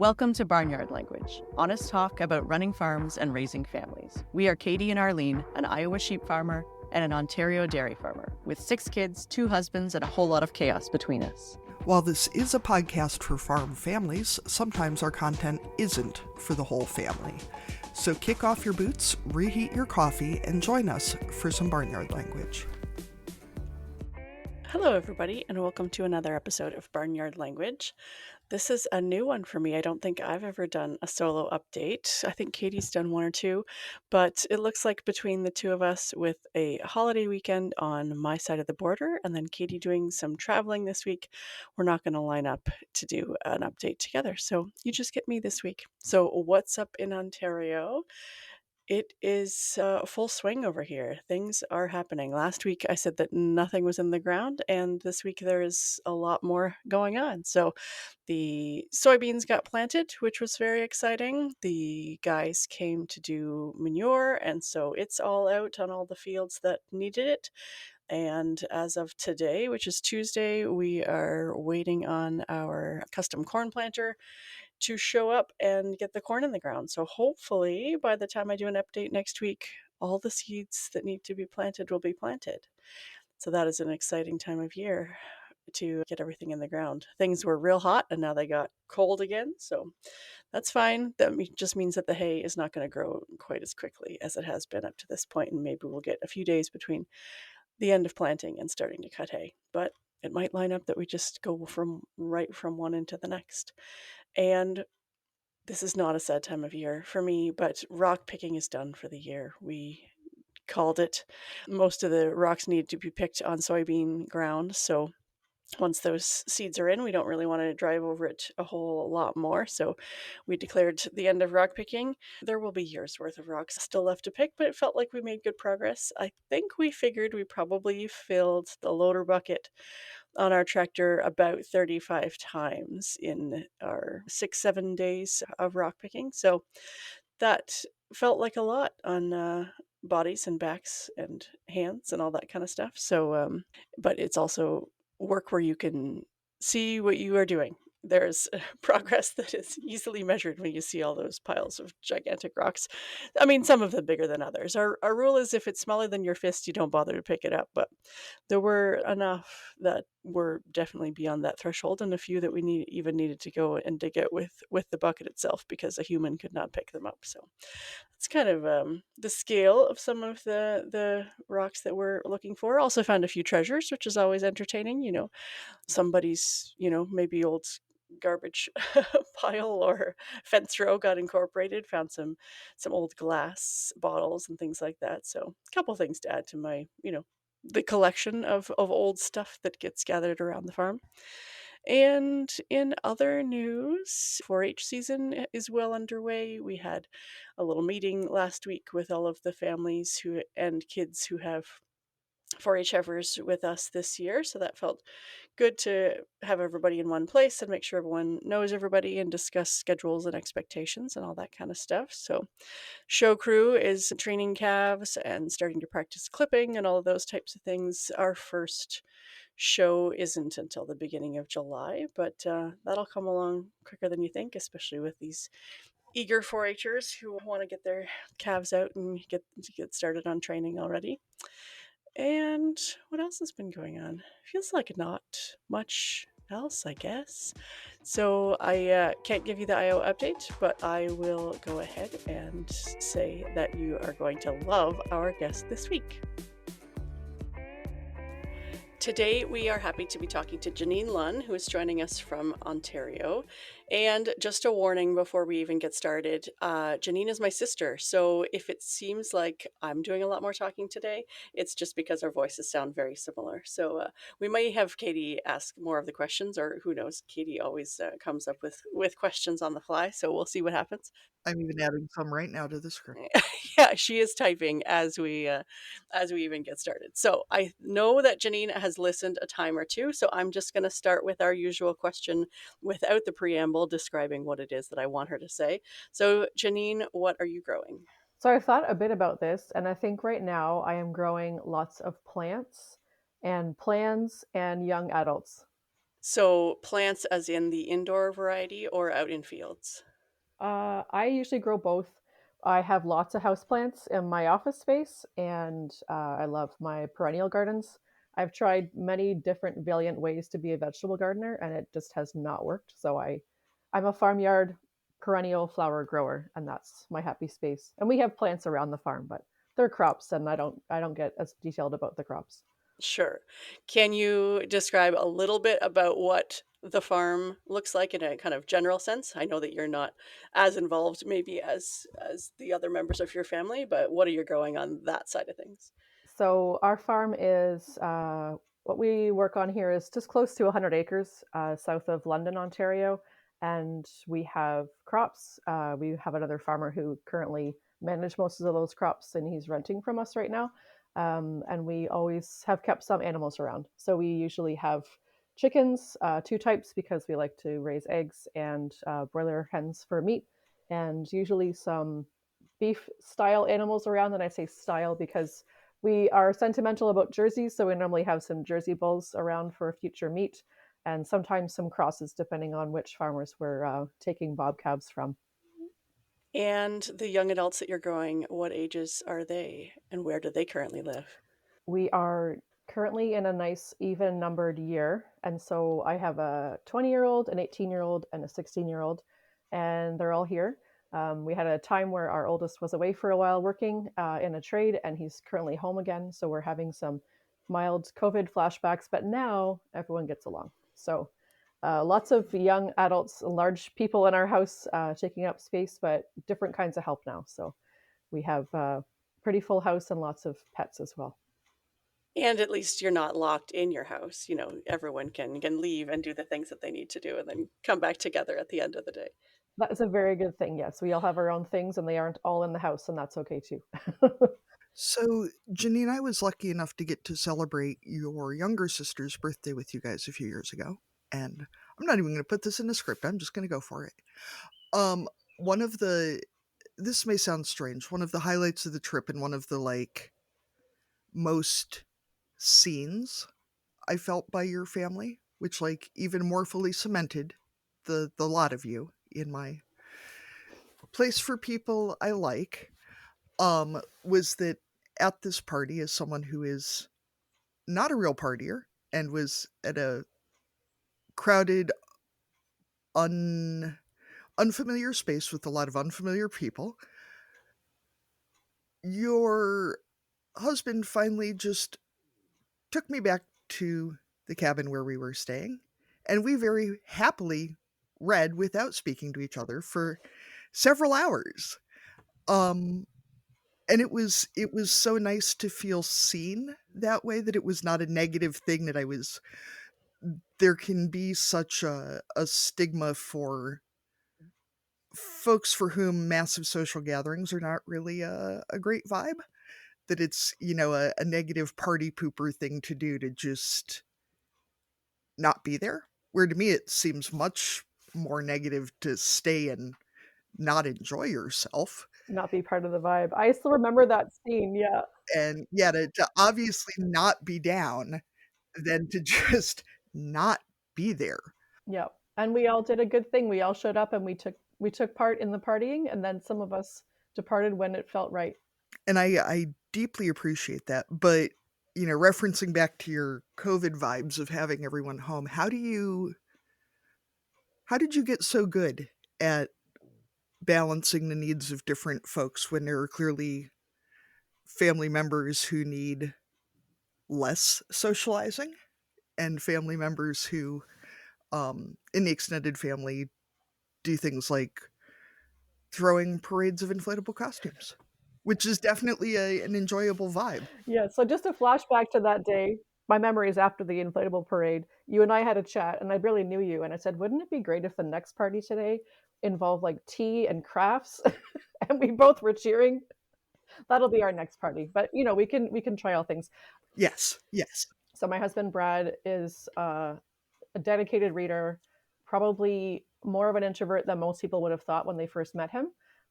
Welcome to Barnyard Language, honest talk about running farms and raising families. We are Katie and Arlene, an Iowa sheep farmer and an Ontario dairy farmer, with 6 kids, 2 husbands, and a whole lot of chaos between us. While this is a podcast for farm families, sometimes our content isn't for the whole family. So kick off your boots, reheat your coffee, and join us for some Barnyard Language. Hello, everybody, and welcome to another episode of Barnyard Language. This is a new one for me. I don't think I've ever done a solo update. I think Katie's done 1 or 2, but it looks like between the 2 of us with a holiday weekend on my side of the border and then Katie doing some traveling this week, we're not going to line up to do an update together. So you just get me this week. So what's up in Ontario? It is full swing over here. Things are happening. Last week I said that nothing was in the ground, and this week there is a lot more going on. So the soybeans got planted, which was very exciting. The guys came to do manure, and so it's all out on all the fields that needed it. And as of today, which is Tuesday, we are waiting on our custom corn planter to show up and get the corn in the ground. So hopefully by the time I do an update next week, all the seeds that need to be planted will be planted. So that is an exciting time of year to get everything in the ground. Things were real hot and now they got cold again. So that's fine. That just means that the hay is not going to grow quite as quickly as it has been up to this point. And maybe we'll get a few days between the end of planting and starting to cut hay. But it might line up that we just go right from one into the next. And this is not a sad time of year for me, but rock picking is done for the year. We called it. Most of the rocks need to be picked on soybean ground. So once those seeds are in, we don't really want to drive over it a whole lot more. So we declared the end of rock picking. There will be years worth of rocks still left to pick, but it felt like we made good progress. I think we figured we probably filled the loader bucket on our tractor about 35 times in our 6-7 days of rock picking. So that felt like a lot on bodies and backs and hands and all that kind of stuff. So, but it's also work where you can see what you are doing. There's progress that is easily measured when you see all those piles of gigantic rocks. I mean, some of them bigger than others. Our rule is if it's smaller than your fist, you don't bother to pick it up. But there were enough that were definitely beyond that threshold, and a few that we needed to go and dig out with the bucket itself because a human could not pick them up. So it's kind of the scale of some of the rocks that we're looking for. Also found a few treasures, which is always entertaining. Somebody's maybe old garbage pile or fence row got incorporated. Found some old glass bottles and things like that. So a couple things to add to my the collection of old stuff that gets gathered around the farm. And in other news, 4-H season is well underway. We had a little meeting last week with all of the families and kids who have 4-H heifers with us this year. So that felt good to have everybody in one place and make sure everyone knows everybody and discuss schedules and expectations and all that kind of stuff. So show crew is training calves and starting to practice clipping and all of those types of things. Our first show isn't until the beginning of July, but that'll come along quicker than you think, especially with these eager 4-Hers who want to get their calves out and get started on training already. And what else has been going on? Feels like not much else, I guess. So I can't give you the IO update, but I will go ahead and say that you are going to love our guest this week. Today, we are happy to be talking to Janine Lunn, who is joining us from Ontario. And just a warning before we even get started, Janine is my sister. So if it seems like I'm doing a lot more talking today, it's just because our voices sound very similar. So we may have Katie ask more of the questions, or who knows, Katie always comes up with questions on the fly. So we'll see what happens. I'm even adding some right now to the script. Yeah, she is typing as we even get started. So I know that Janine has listened a time or two, so I'm just going to start with our usual question without the preamble describing what it is that I want her to say. So Janine, what are you growing? So I thought a bit about this, and I think right now I am growing lots of plants and plants and young adults. So plants as in the indoor variety or out in fields? I usually grow both. I have lots of houseplants in my office space, and I love my perennial gardens. I've tried many different valiant ways to be a vegetable gardener, and it just has not worked. I'm a farmyard perennial flower grower, and that's my happy space. And we have plants around the farm, but they're crops, and I don't get as detailed about the crops. Sure. Can you describe a little bit about what the farm looks like in a kind of general sense? I know that you're not as involved maybe as the other members of your family, but what are you growing on that side of things? So our farm is what we work on here is just close to 100 acres south of London, Ontario, and we have crops. We have another farmer who currently manages most of those crops, and he's renting from us right now. And we always have kept some animals around. So we usually have chickens, two types because we like to raise eggs, and broiler hens for meat, and usually some beef style animals around. And I say style because we are sentimental about jerseys, so we normally have some Jersey bulls around for future meat, and sometimes some crosses depending on which farmers we're taking bob calves from. And the young adults that you're growing, what ages are they and where do they currently live? We are currently in a nice even numbered year, and so I have a 20-year-old, an 18-year-old, and a 16-year-old, and they're all here. We had a time where our oldest was away for a while working in a trade, and he's currently home again. So we're having some mild COVID flashbacks, but now everyone gets along. So lots of young adults, large people in our house taking up space, but different kinds of help now. So we have a pretty full house and lots of pets as well. And at least you're not locked in your house. You know, everyone can leave and do the things that they need to do and then come back together at the end of the day. That is a very good thing. Yes, we all have our own things, and they aren't all in the house, and that's okay too. So, Janine, I was lucky enough to get to celebrate your younger sister's birthday with you guys a few years ago. And I'm not even going to put this in a script, I'm just going to go for it. Um, one of the, this may sound strange, one of the highlights of the trip and one of the most scenes I felt by your family, which even more fully cemented the lot of you in my place for people I like, was that at this party, as someone who is not a real partier and was at a crowded, unfamiliar space with a lot of unfamiliar people, your husband finally just took me back to the cabin where we were staying, and we very happily read without speaking to each other for several hours. Um, and it was so nice to feel seen that way, that it was not a negative thing, that I was there can be such a stigma for folks for whom massive social gatherings are not really a great vibe, that it's a negative party pooper thing to do, to just not be there, where to me it seems much more negative to stay and not enjoy yourself. Not be part of the vibe. I still remember that scene. Yeah, And yeah, to obviously not be down than to just not be there. yeah. And we all did a good thing. We all showed up, and we took part in the partying, and then some of us departed when it felt right. And I deeply appreciate that. But, referencing back to your COVID vibes of having everyone home, how did you get so good at balancing the needs of different folks when there are clearly family members who need less socializing, and family members who, in the extended family, do things like throwing parades of inflatable costumes, which is definitely an enjoyable vibe. Yeah. So just a flashback to that day. My memories after the inflatable parade. You and I had a chat, and I barely knew you. And I said, "Wouldn't it be great if the next party today involved like tea and crafts?" And we both were cheering. That'll be our next party. But we can try all things. Yes, yes. So my husband Brad is a dedicated reader, probably more of an introvert than most people would have thought when they first met him.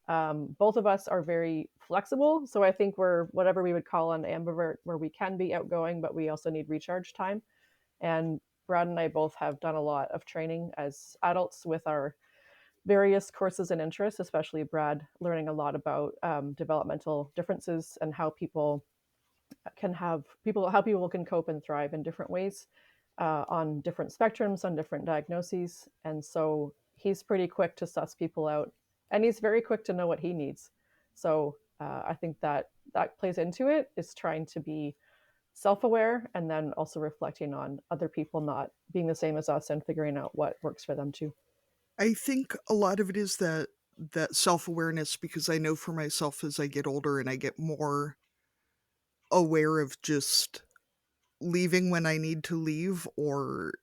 Both of us are very flexible, so I think we're whatever we would call an ambivert, where we can be outgoing, but we also need recharge time. And Brad and I both have done a lot of training as adults with our various courses and interests, especially Brad learning a lot about developmental differences and how people how people can cope and thrive in different ways on different spectrums, on different diagnoses. And so he's pretty quick to suss people out, and he's very quick to know what he needs. So I think that plays into it, is trying to be self-aware and then also reflecting on other people not being the same as us and figuring out what works for them too. I think a lot of it is that self-awareness, because I know for myself as I get older and I get more aware of just leaving when I need to leave, or,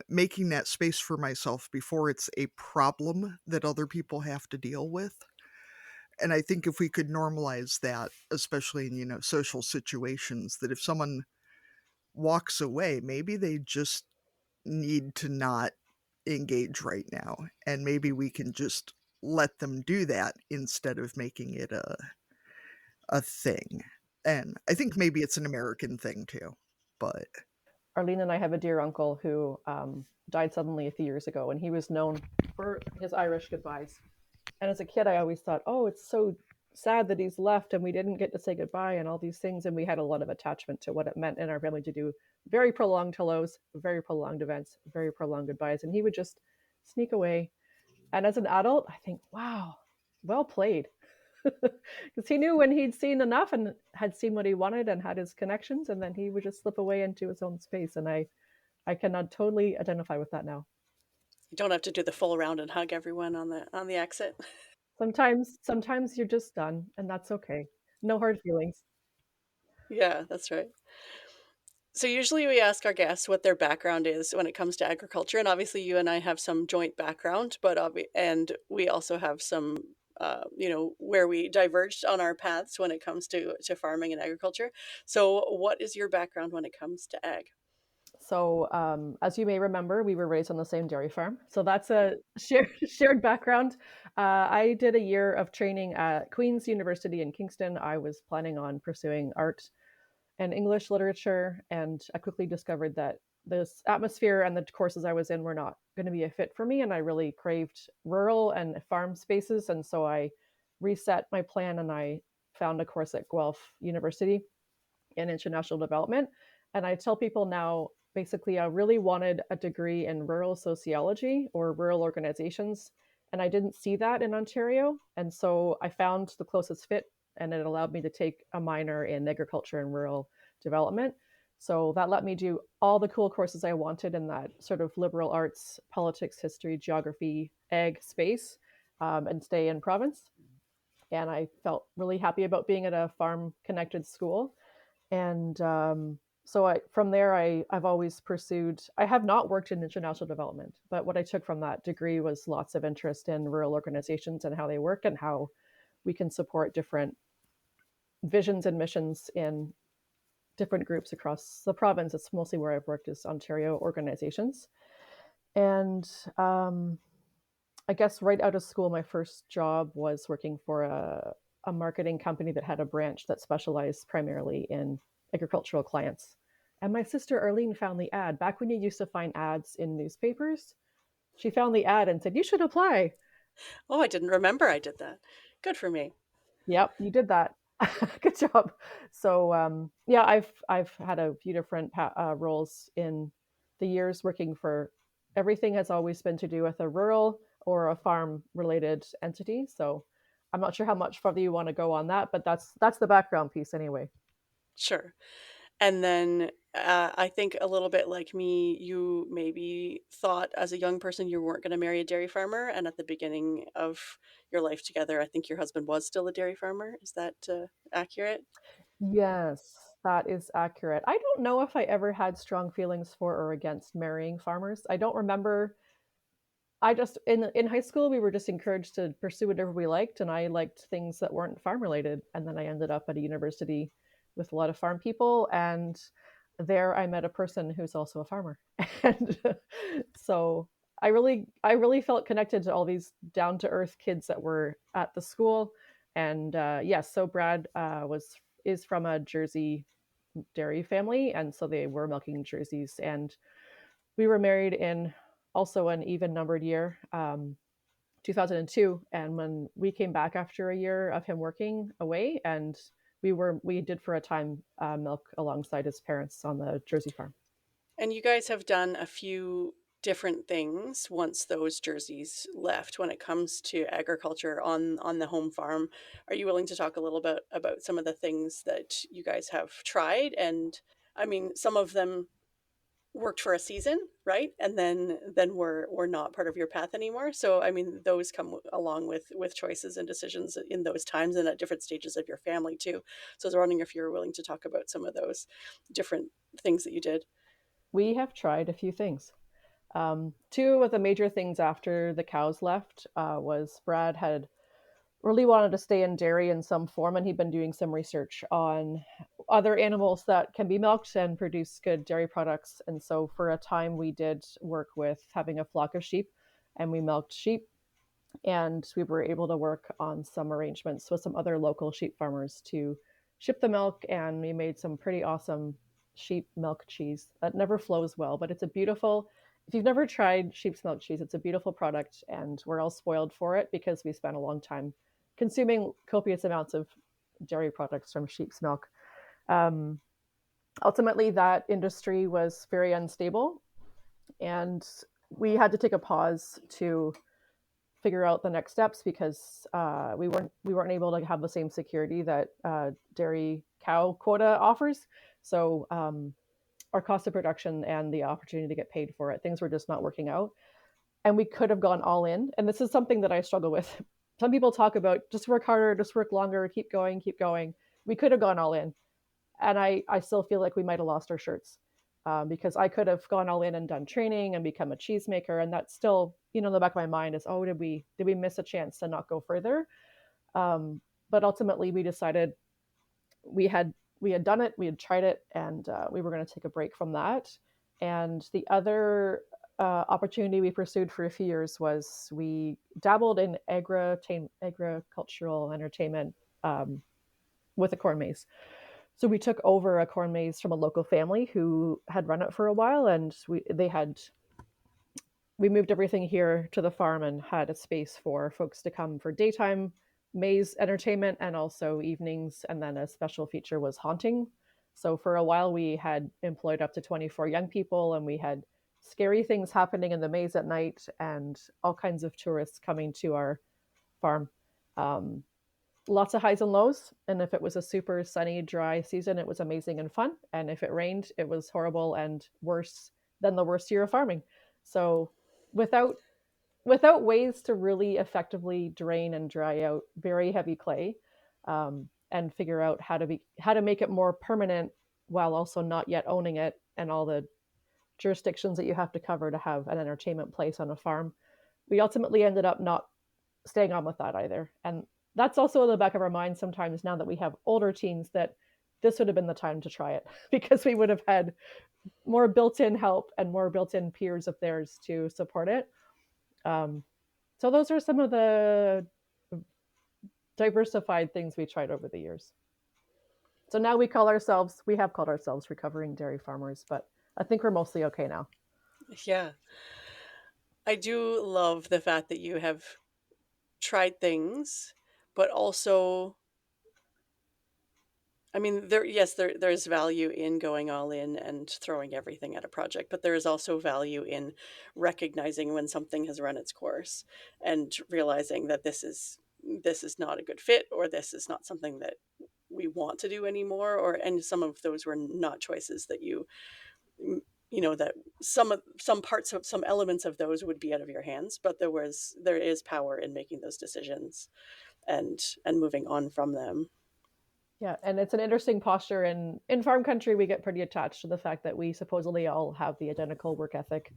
making that space for myself before it's a problem that other people have to deal with. And I think if we could normalize that, especially in, social situations, that if someone walks away, maybe they just need to not engage right now. And maybe we can just let them do that instead of making it a thing. And I think maybe it's an American thing too. But Arlene and I have a dear uncle who died suddenly a few years ago, and he was known for his Irish goodbyes. And as a kid, I always thought, oh, it's so sad that he's left and we didn't get to say goodbye and all these things. And we had a lot of attachment to what it meant in our family to do very prolonged hellos, very prolonged events, very prolonged goodbyes. And he would just sneak away. And as an adult, I think, wow, well played. Because he knew when he'd seen enough and had seen what he wanted and had his connections, and then he would just slip away into his own space. And I cannot totally identify with that now. You don't have to do the full round and hug everyone on the exit. Sometimes you're just done, and that's okay. No hard feelings. Yeah, that's right. So usually we ask our guests what their background is when it comes to agriculture, and obviously you and I have some joint background, but and we also have some, where we diverged on our paths when it comes to farming and agriculture. So, what is your background when it comes to ag? So, as you may remember, we were raised on the same dairy farm. So that's a shared background. I did a year of training at Queen's University in Kingston. I was planning on pursuing art and English literature, and I quickly discovered that this atmosphere and the courses I was in were not going to be a fit for me, and I really craved rural and farm spaces. And so I reset my plan and I found a course at Guelph University in international development. And I tell people now, basically, I really wanted a degree in rural sociology or rural organizations. And I didn't see that in Ontario. And so I found the closest fit, and it allowed me to take a minor in agriculture and rural development. So that let me do all the cool courses I wanted in that sort of liberal arts, politics, history, geography, ag space, and stay in province. And I felt really happy about being at a farm connected school. And so from there, I've always pursued, I have not worked in international development, but what I took from that degree was lots of interest in rural organizations and how they work and how we can support different visions and missions in different groups across the province. It's mostly where I've worked is Ontario organizations. And I guess right out of school, my first job was working for a marketing company that had a branch that specialized primarily in agricultural clients. And my sister Arlene found the ad back when you used to find ads in newspapers. She found the ad and said, "You should apply." Oh, I didn't remember I did that. Good for me. Yep, you did that. Good job. So yeah, I've had a few different roles in the years working for. Everything has always been to do with a rural or a farm related entity. So I'm not sure how much further you want to go on that, but that's the background piece anyway. Sure. And then I think a little bit like me, you maybe thought as a young person you weren't going to marry a dairy farmer. And at the beginning of your life together, I think your husband was still a dairy farmer. Is that accurate? Yes, that is accurate. I don't know if I ever had strong feelings for or against marrying farmers. I don't remember. I just in high school we were just encouraged to pursue whatever we liked, and I liked things that weren't farm related. And then I ended up at a university with a lot of farm people, and there I met a person who's also a farmer. And so I really felt connected to all these down to earth kids that were at the school. And yes, so Brad was is from a Jersey dairy family, and so they were milking jerseys. And we were married in also an even numbered year, 2002. And when we came back after a year of him working away, and we did for a time milk alongside his parents on the Jersey farm. And you guys have done a few different things once those jerseys left when it comes to agriculture on the home farm. Are you willing to talk a little bit about some of the things that you guys have tried? And I mean, some of them worked for a season, right? And then we're not part of your path anymore. So I mean, those come along with choices and decisions in those times and at different stages of your family too. So I was wondering if you were willing to talk about some of those different things that you did. We have tried a few things. Two of the major things after the cows left was Brad had really wanted to stay in dairy in some form, and he'd been doing some research on other animals that can be milked and produce good dairy products. And so, for a time, we did work with having a flock of sheep, and we milked sheep. And we were able to work on some arrangements with some other local sheep farmers to ship the milk, and we made some pretty awesome sheep milk cheese that never flows well, but it's a beautiful, if you've never tried sheep's milk cheese, it's a beautiful product, and we're all spoiled for it because we spent a long time consuming copious amounts of dairy products from sheep's milk. Um, Ultimately, that industry was very unstable, and we had to take a pause to figure out the next steps because we weren't able to have the same security that dairy cow quota offers. So our cost of production and the opportunity to get paid for it, things were just not working out, and we could have gone all in. And this is something that I struggle with. Some people talk about just work harder, just work longer, keep going, keep going. We could have gone all in, and I still feel like we might have lost our shirts because I could have gone all in and done training and become a cheesemaker, and that's still, in the back of my mind is, oh, did we miss a chance to not go further? But ultimately, we decided we had done it, we had tried it, and we were going to take a break from that. And the other opportunity we pursued for a few years was we dabbled in agricultural entertainment with a corn maze. So we took over a corn maze from a local family who had run it for a while, and we moved everything here to the farm and had a space for folks to come for daytime maze entertainment and also evenings. And then a special feature was haunting. So for a while, we had employed up to 24 young people, and we had scary things happening in the maze at night and all kinds of tourists coming to our farm. Um, Lots of highs and lows. And if it was a super sunny, dry season, it was amazing and fun. And if it rained, it was horrible and worse than the worst year of farming. So without ways to really effectively drain and dry out very heavy clay, and figure out how to make it more permanent while also not yet owning it and all the jurisdictions that you have to cover to have an entertainment place on a farm, we ultimately ended up not staying on with that either. And that's also in the back of our minds sometimes now that we have older teens, that this would have been the time to try it because we would have had more built-in help and more built-in peers of theirs to support it. So those are some of the diversified things we tried over the years. So now we have called ourselves recovering dairy farmers, but I think we're mostly okay now. Yeah. I do love the fact that you have tried things, but also, I mean, there's value in going all in and throwing everything at a project, but there is also value in recognizing when something has run its course and realizing that this is not a good fit, or this is not something that we want to do anymore, or and some of those were not choices that that some parts of some elements of those would be out of your hands, but there is power in making those decisions and moving on from them. Yeah, and it's an interesting posture. In farm country, we get pretty attached to the fact that we supposedly all have the identical work ethic,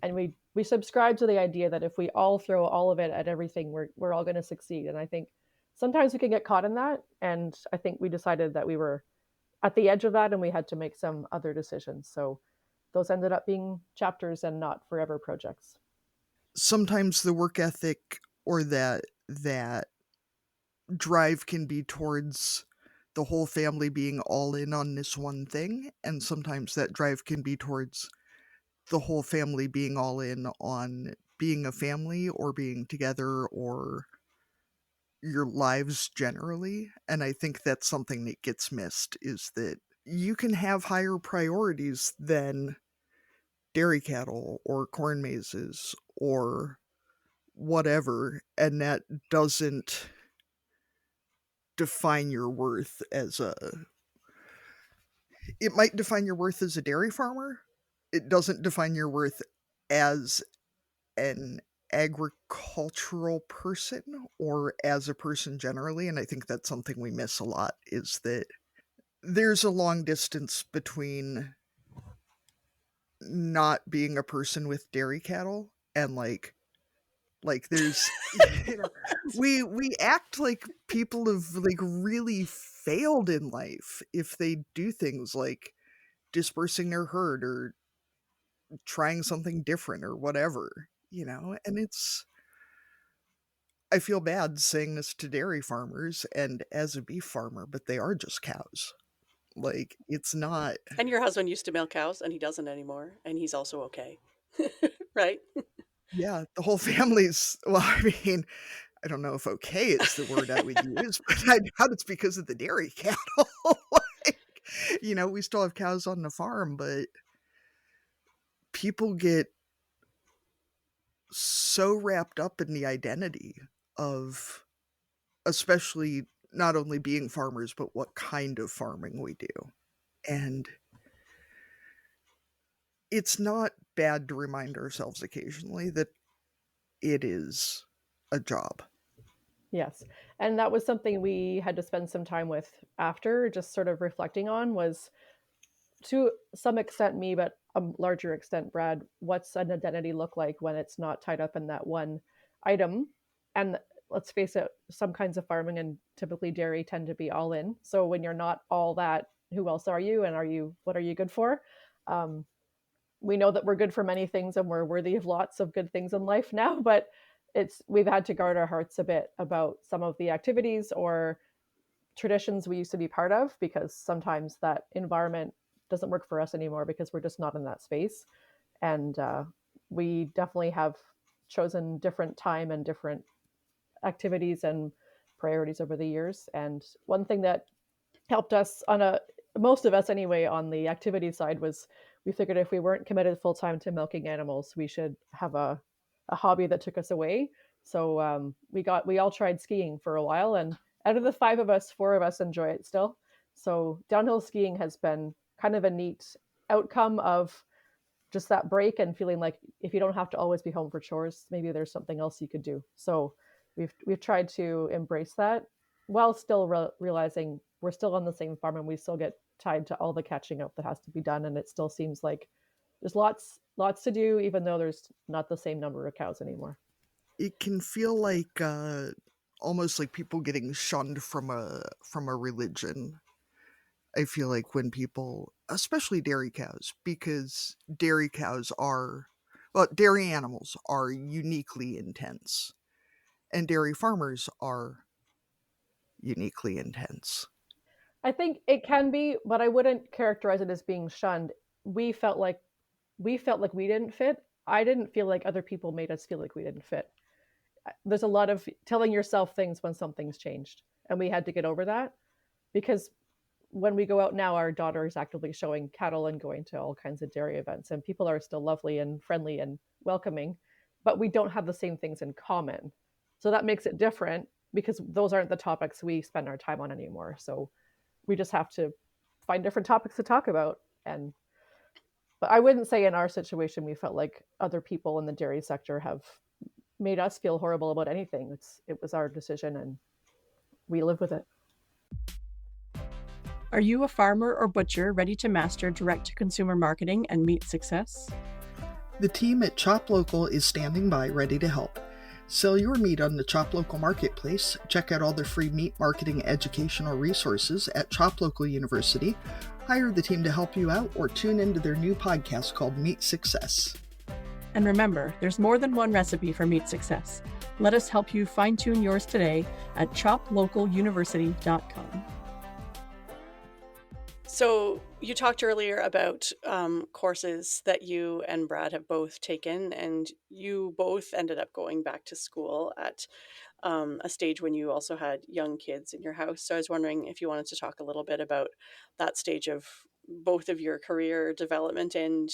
and we subscribe to the idea that if we all throw all of it at everything, we're all going to succeed. And I think sometimes we can get caught in that. And I think we decided that we were at the edge of that, and we had to make some other decisions. So those ended up being chapters and not forever projects. Sometimes the work ethic or that drive can be towards the whole family being all in on this one thing, and sometimes that drive can be towards the whole family being all in on being a family or being together or your lives generally. And I think that's something that gets missed, is that you can have higher priorities than dairy cattle or corn mazes or whatever, and that doesn't define your worth as a it might define your worth as a dairy farmer. It doesn't define your worth as an agricultural person or as a person generally, and I think that's something we miss a lot, is that there's a long distance between not being a person with dairy cattle and there's you know, we act like people have like really failed in life if they do things like dispersing their herd or trying something different or whatever, and I feel bad saying this to dairy farmers and as a beef farmer, but they are just cows. Like, it's not. And your husband used to milk cows, and he doesn't anymore, and he's also okay. Right? Yeah, the whole family's, well, I mean, I don't know if okay is the word I would use, but I doubt it's because of the dairy cattle. Like, we still have cows on the farm, but people get so wrapped up in the identity of, especially not only being farmers, but what kind of farming we do. And it's not bad to remind ourselves occasionally that it is a job. Yes. And that was something we had to spend some time with after, just sort of reflecting on, was to some extent me, but a larger extent Brad, what's an identity look like when it's not tied up in that one item? And let's face it, some kinds of farming and typically dairy tend to be all in. So when you're not all that, who else are you? And what are you good for? We know that we're good for many things and we're worthy of lots of good things in life now, but we've had to guard our hearts a bit about some of the activities or traditions we used to be part of, because sometimes that environment doesn't work for us anymore because we're just not in that space. And we definitely have chosen different time and different activities and priorities over the years. And one thing that helped us most of us anyway, on the activity side, was we figured if we weren't committed full time to milking animals, we should have a hobby that took us away. So we all tried skiing for a while, and out of the 5 of us, 4 of us enjoy it still. So downhill skiing has been kind of a neat outcome of just that break and feeling like if you don't have to always be home for chores, maybe there's something else you could do. So we've tried to embrace that while still realizing we're still on the same farm and we still get tied to all the catching up that has to be done. And it still seems like there's lots to do, even though there's not the same number of cows anymore. It can feel like almost like people getting shunned from a religion. I feel like when people, especially dairy cows, because dairy animals are uniquely intense, and dairy farmers are uniquely intense. I think it can be, but I wouldn't characterize it as being shunned. We felt like we didn't fit. I didn't feel like other people made us feel like we didn't fit. There's a lot of telling yourself things when something's changed, and we had to get over that, because when we go out now, our daughter is actively showing cattle and going to all kinds of dairy events, and people are still lovely and friendly and welcoming, but we don't have the same things in common. So that makes it different, because those aren't the topics we spend our time on anymore. So we just have to find different topics to talk about. But I wouldn't say in our situation we felt like other people in the dairy sector have made us feel horrible about anything. It was our decision, and we live with it. Are you a farmer or butcher ready to master direct-to-consumer marketing and meet success? The team at ChopLocal is standing by, ready to help. Sell your meat on the ChopLocal marketplace. Check out all the free meat marketing educational resources at ChopLocal University. Hire the team to help you out, or tune into their new podcast called Meat Success. And remember, there's more than one recipe for meat success. Let us help you fine-tune yours today at ChopLocalUniversity.com. So you talked earlier about courses that you and Brad have both taken, and you both ended up going back to school at a stage when you also had young kids in your house. So I was wondering if you wanted to talk a little bit about that stage of both of your career development and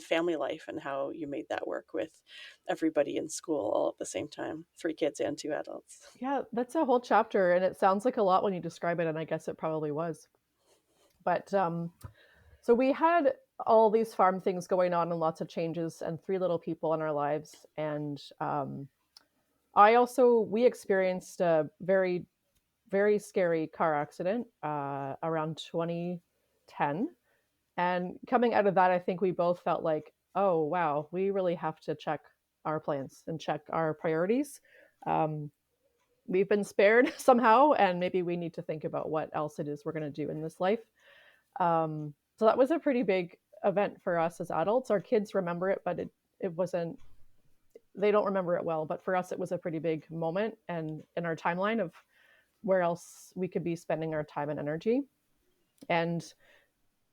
family life, and how you made that work with everybody in school all at the same time, 3 kids and 2 adults. Yeah, that's a whole chapter, and it sounds like a lot when you describe it, and I guess it probably was. But so we had all these farm things going on and lots of changes and 3 little people in our lives. And we experienced a very, very scary car accident around 2010. And coming out of that, I think we both felt like, oh, wow, we really have to check our plans and check our priorities. Um, we've been spared somehow, and maybe we need to think about what else it is we're going to do in this life. So that was a pretty big event for us as adults. Our kids remember it, but it wasn't. They don't remember it well. But for us, it was a pretty big moment, and in our timeline of where else we could be spending our time and energy. And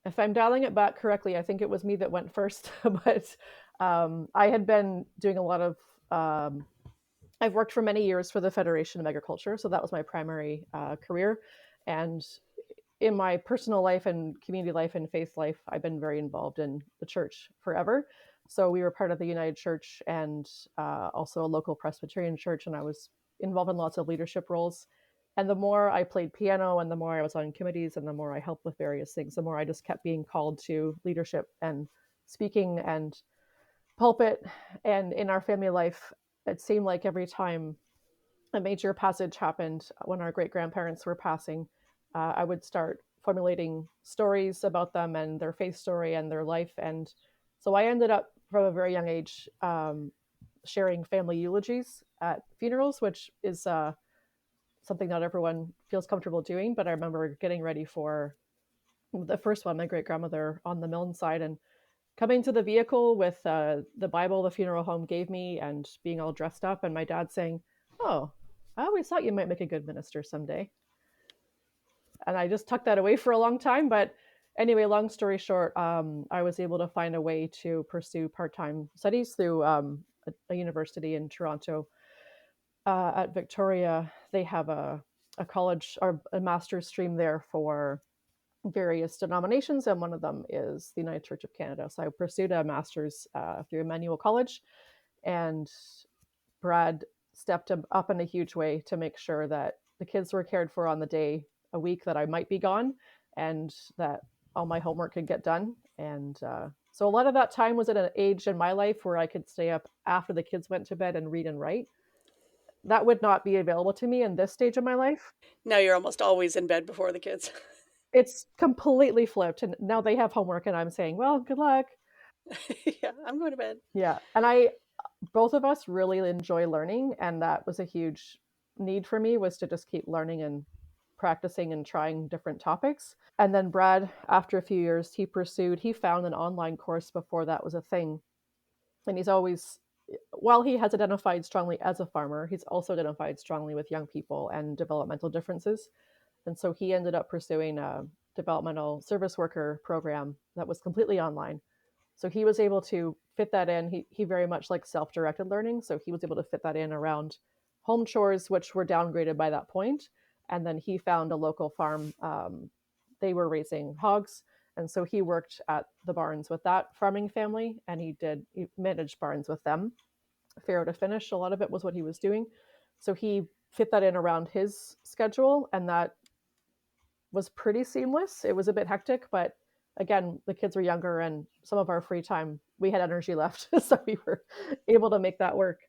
if I'm dialing it back correctly, I think it was me that went first. But I had been doing a lot of. I've worked for many years for the Federation of Agriculture, so that was my primary career. And in my personal life and community life and faith life, I've been very involved in the church forever. So we were part of the United Church and also a local Presbyterian church, and I was involved in lots of leadership roles. And the more I played piano and the more I was on committees and the more I helped with various things, the more I just kept being called to leadership and speaking and pulpit. And in our family life, it seemed like every time a major passage happened when our great grandparents were passing, I would start formulating stories about them and their faith story and their life. And so I ended up from a very young age sharing family eulogies at funerals, which is something not everyone feels comfortable doing. But I remember getting ready for the first one, my great grandmother on the Milne side, and coming to the vehicle with the Bible the funeral home gave me and being all dressed up, and my dad saying, "Oh, I always thought you might make a good minister someday." And I just tucked that away for a long time. But anyway, long story short, I was able to find a way to pursue part-time studies through a university in Toronto. At Victoria, they have a college or a master's stream there for various denominations, and one of them is the United Church of Canada. So I pursued a master's through Emmanuel College, and Brad stepped up in a huge way to make sure that the kids were cared for on the day a week that I might be gone, and that all my homework could get done. And so a lot of that time was at an age in my life where I could stay up after the kids went to bed and read and write. That would not be available to me in this stage of my life. Now you're almost always in bed before the kids. It's completely flipped. And now they have homework, and I'm saying, well, good luck. Yeah, I'm going to bed. Yeah. And both of us really enjoy learning. And that was a huge need for me, was to just keep learning and practicing and trying different topics. And then Brad, after a few years, he found an online course before that was a thing. And he's always, while he has identified strongly as a farmer, he's also identified strongly with young people and developmental differences. And so he ended up pursuing a developmental service worker program that was completely online. So he was able to fit that in. He very much likes self-directed learning. So he was able to fit that in around home chores, which were downgraded by that point. And then he found a local farm. They were raising hogs. And so he worked at the barns with that farming family, and he managed barns with them, farrow to finish. A lot of it was what he was doing. So he fit that in around his schedule, and that was pretty seamless. It was a bit hectic, but again, the kids were younger and some of our free time, we had energy left. So we were able to make that work.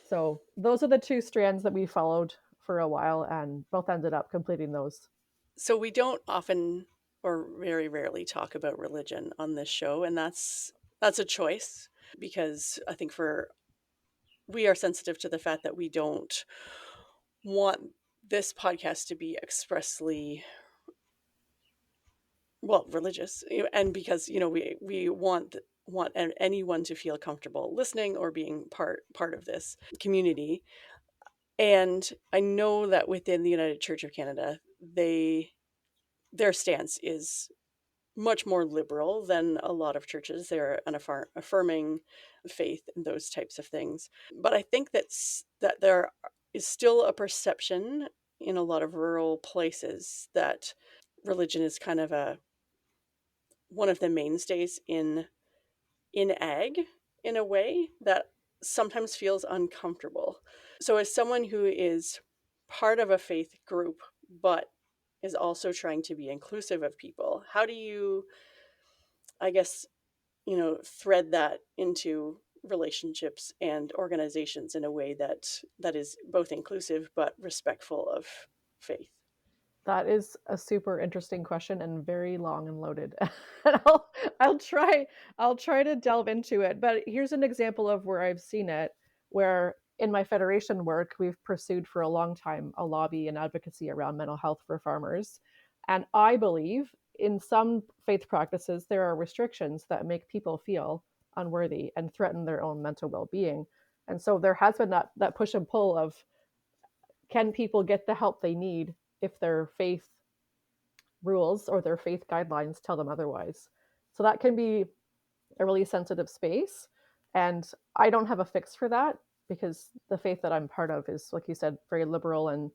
So those are the two strands that we followed for a while, and both ended up completing those. So we don't often or very rarely talk about religion on this show, and that's a choice, because I think we are sensitive to the fact that we don't want this podcast to be expressly religious, and because we want anyone to feel comfortable listening or being part of this community. And I know that within the United Church of Canada, they their stance is much more liberal than a lot of churches. They're an affirming faith and those types of things. But I think that there is still a perception in a lot of rural places that religion is kind of one of the mainstays in ag, in a way that sometimes feels uncomfortable. So as someone who is part of a faith group but is also trying to be inclusive of people, how do you, I guess, thread that into relationships and organizations in a way that is both inclusive but respectful of faith? That is a super interesting question and very long and loaded. And I'll try to delve into it. But here's an example of where I've seen it, where in my federation work, we've pursued for a long time a lobby and advocacy around mental health for farmers. And I believe in some faith practices, there are restrictions that make people feel unworthy and threaten their own mental well-being. And so there has been that push and pull of, can people get the help they need if their faith rules or their faith guidelines tell them otherwise? So that can be a really sensitive space. And I don't have a fix for that, because the faith that I'm part of is, like you said, very liberal and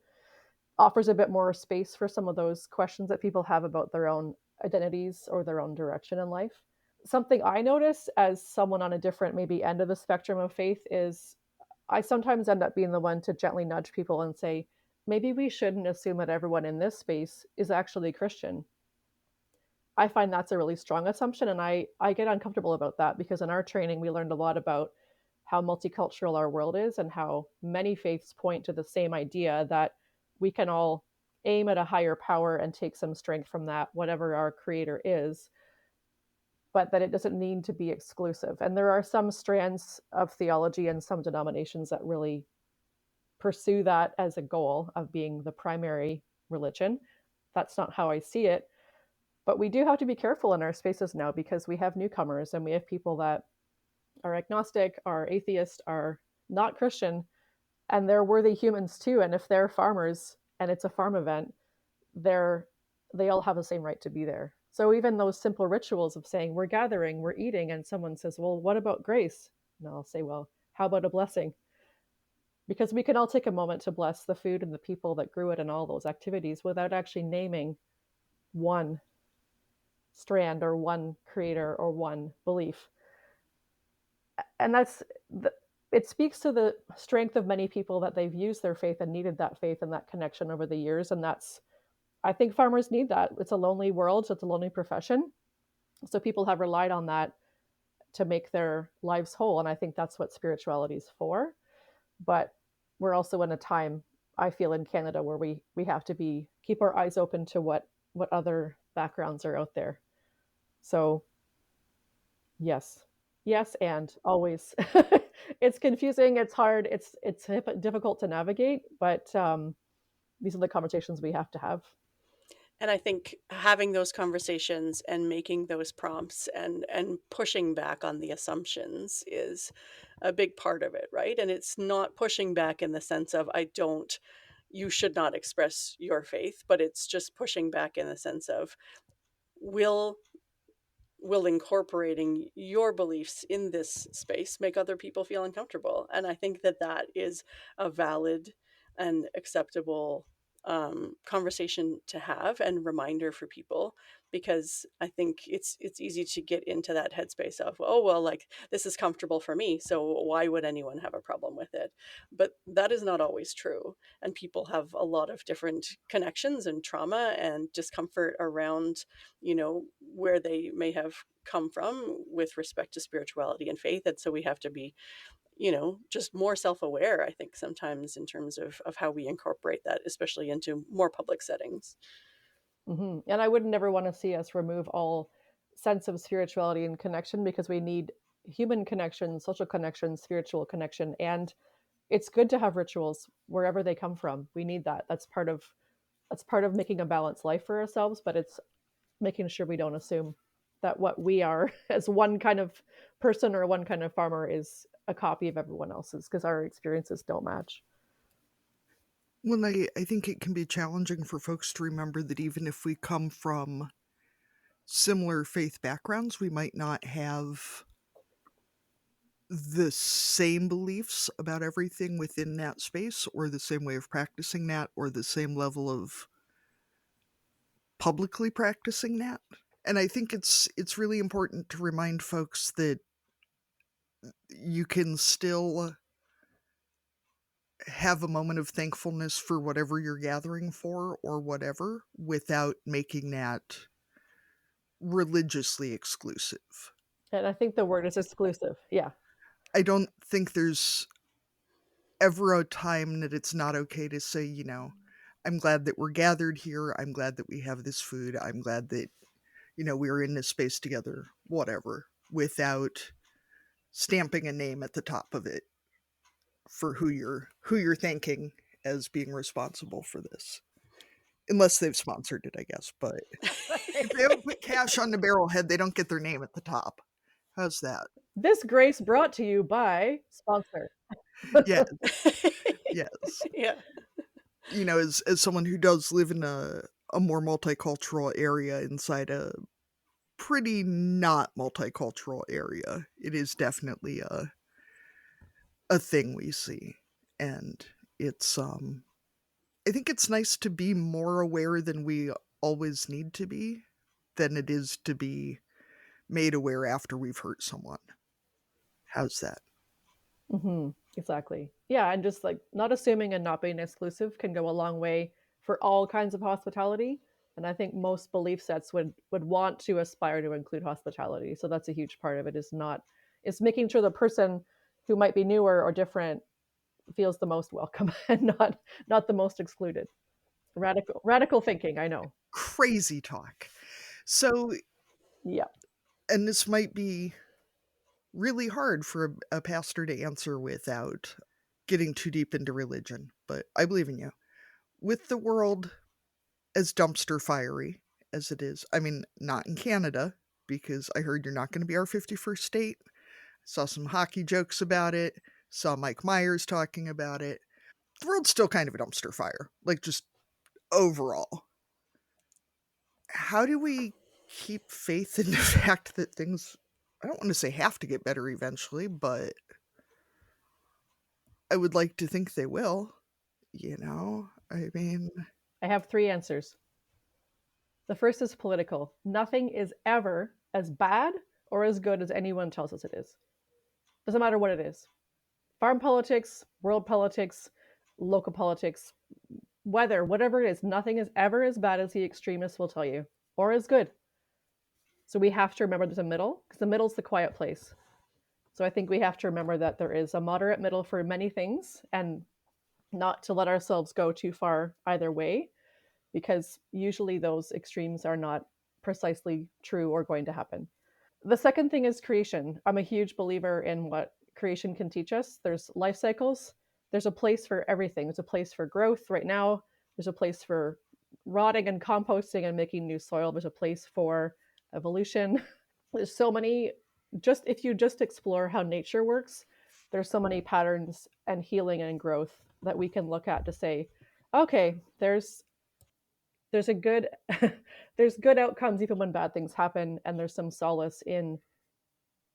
offers a bit more space for some of those questions that people have about their own identities or their own direction in life. Something I notice as someone on a different, maybe, end of the spectrum of faith is I sometimes end up being the one to gently nudge people and say, maybe we shouldn't assume that everyone in this space is actually Christian. I find that's a really strong assumption, and I get uncomfortable about that, because in our training, we learned a lot about how multicultural our world is and how many faiths point to the same idea that we can all aim at a higher power and take some strength from that, whatever our creator is, but that it doesn't need to be exclusive. And there are some strands of theology and some denominations that really pursue that as a goal of being the primary religion. That's not how I see it. But we do have to be careful in our spaces now, because we have newcomers and we have people that are agnostic, are atheist, are not Christian, and they're worthy humans too. And if they're farmers and it's a farm event, they all have the same right to be there. So even those simple rituals of saying we're gathering, we're eating, and someone says, well, what about grace? And I'll say, well, how about a blessing? Because we can all take a moment to bless the food and the people that grew it and all those activities without actually naming one strand or one creator or one belief. And it speaks to the strength of many people that they've used their faith and needed that faith and that connection over the years. And I think farmers need that. It's a lonely world, so it's a lonely profession. So people have relied on that to make their lives whole. And I think that's what spirituality is for. But we're also in a time, I feel, in Canada where we have to keep our eyes open to what other backgrounds are out there. So yes, and always. It's confusing, it's hard, it's difficult to navigate, but these are the conversations we have to have. And I think having those conversations and making those prompts and pushing back on the assumptions is a big part of it, right? And it's not pushing back in the sense of you should not express your faith, but it's just pushing back in the sense of, will incorporating your beliefs in this space make other people feel uncomfortable? And I think that is a valid and acceptable conversation to have and reminder for people, because I think it's easy to get into that headspace of, oh, well, like, this is comfortable for me, so why would anyone have a problem with it? But that is not always true, and people have a lot of different connections and trauma and discomfort around where they may have come from with respect to spirituality and faith. And so we have to be just more self-aware, I think, sometimes, in terms of how we incorporate that, especially into more public settings. Mm-hmm. And I would never want to see us remove all sense of spirituality and connection, because we need human connection, social connection, spiritual connection. And it's good to have rituals wherever they come from. We need that. That's part of making a balanced life for ourselves, but it's making sure we don't assume that what we are as one kind of person or one kind of farmer is a copy of everyone else's, because our experiences don't match. Well, I think it can be challenging for folks to remember that even if we come from similar faith backgrounds, we might not have the same beliefs about everything within that space, or the same way of practicing that, or the same level of publicly practicing that. And I think it's really important to remind folks that you can still have a moment of thankfulness for whatever you're gathering for or whatever, without making that religiously exclusive. And I think the word is exclusive. Yeah. I don't think there's ever a time that it's not okay to say, I'm glad that we're gathered here. I'm glad that we have this food. I'm glad that, we're in this space together, whatever, without stamping a name at the top of it for who you're thanking as being responsible for this. Unless they've sponsored it, I guess. But if they don't put cash on the barrelhead, they don't get their name at the top. How's that? This grace brought to you by sponsor. Yes, yes. Yeah. As someone who does live in a more multicultural area inside a pretty not multicultural area, it is definitely a thing we see. And it's I think it's nice to be more aware than we always need to be, than it is to be made aware after we've hurt someone. How's that? Exactly. Yeah, and just like not assuming and not being exclusive can go a long way for all kinds of hospitality. And I think most belief sets would want to aspire to include hospitality. So that's a huge part of it. It's making sure the person who might be newer or different feels the most welcome and not the most excluded. Radical thinking, I know. Crazy talk. So, Yeah. and this might be really hard for a pastor to answer without getting too deep into religion, but I believe in you. With the world as dumpster fiery as it is, I mean, not in Canada, because I heard you're not going to be our 51st state. Saw some hockey jokes about it, saw Mike Myers talking about it. The world's still kind of a dumpster fire, like just overall. How do we keep faith in the fact that things, I don't want to say have to get better eventually, but I would like to think they will, I mean, I have three answers. The first is political. Nothing is ever as bad or as good as anyone tells us it is. Doesn't matter what it is. Farm politics, world politics, local politics, weather, whatever it is, nothing is ever as bad as the extremists will tell you, or as good. So we have to remember there's a middle, because the middle is the quiet place. So I think we have to remember that there is a moderate middle for many things, and not to let ourselves go too far either way, because usually those extremes are not precisely true or going to happen. The second thing is creation. I'm a huge believer in what creation can teach us. There's life cycles. There's a place for everything. There's a place for growth right now. There's a place for rotting and composting and making new soil. There's a place for evolution. There's so many, just if you just explore how nature works, there's so many patterns and healing and growth that we can look at to say, okay, there's a good there's good outcomes even when bad things happen, and there's some solace in,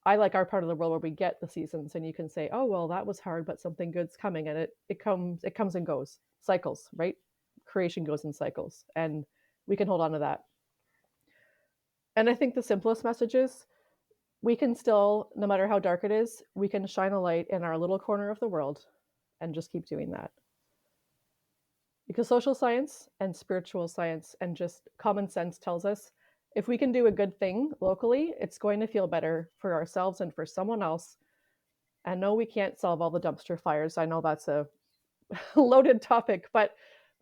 I like our part of the world where we get the seasons and you can say, oh well, that was hard, but something good's coming, and it comes and goes, cycles, right? Creation goes in cycles, and we can hold on to that. And I think the simplest message is we can still, no matter how dark it is, we can shine a light in our little corner of the world and just keep doing that. Because social science and spiritual science and just common sense tells us if we can do a good thing locally, it's going to feel better for ourselves and for someone else. And no, we can't solve all the dumpster fires. I know that's a loaded topic, but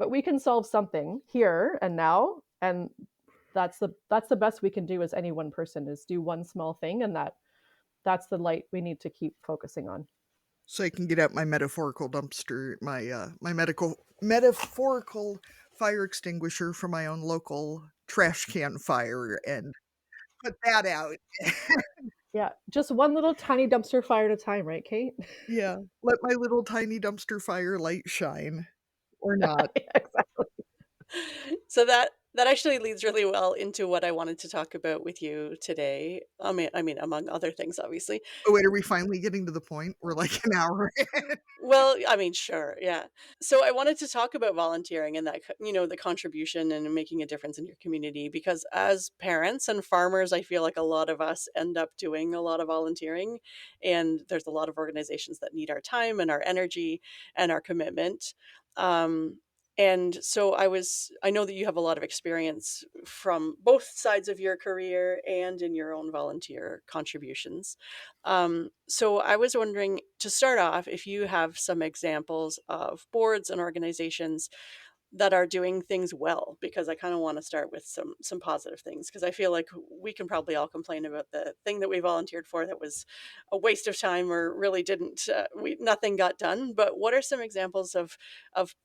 we can solve something here and now, and that's the best we can do as any one person, is do one small thing, and that's the light we need to keep focusing on. so I can get out my metaphorical dumpster, my metaphorical fire extinguisher for my own local trash can fire and put that out. Yeah, just one little tiny dumpster fire at a time, right, Kate? Yeah, let my little tiny dumpster fire light shine. or not. Exactly. So that actually leads really well into what I wanted to talk about with you today. I mean, among other things, obviously. Oh, wait, are we finally getting to the point? We're like an hour in. Well, I mean, sure, yeah. So I wanted to talk about volunteering and the contribution and making a difference in your community, because as parents and farmers, I feel like a lot of us end up doing a lot of volunteering, and there's a lot of organizations that need our time and our energy and our commitment. Um, and so I know that you have a lot of experience from both sides of your career and in your own volunteer contributions. So I was wondering, to start off, if you have some examples of boards and organizations that are doing things well, because I kind of want to start with some positive things, because I feel like we can probably all complain about the thing that we volunteered for that was a waste of time or really didn't nothing got done. But what are some examples of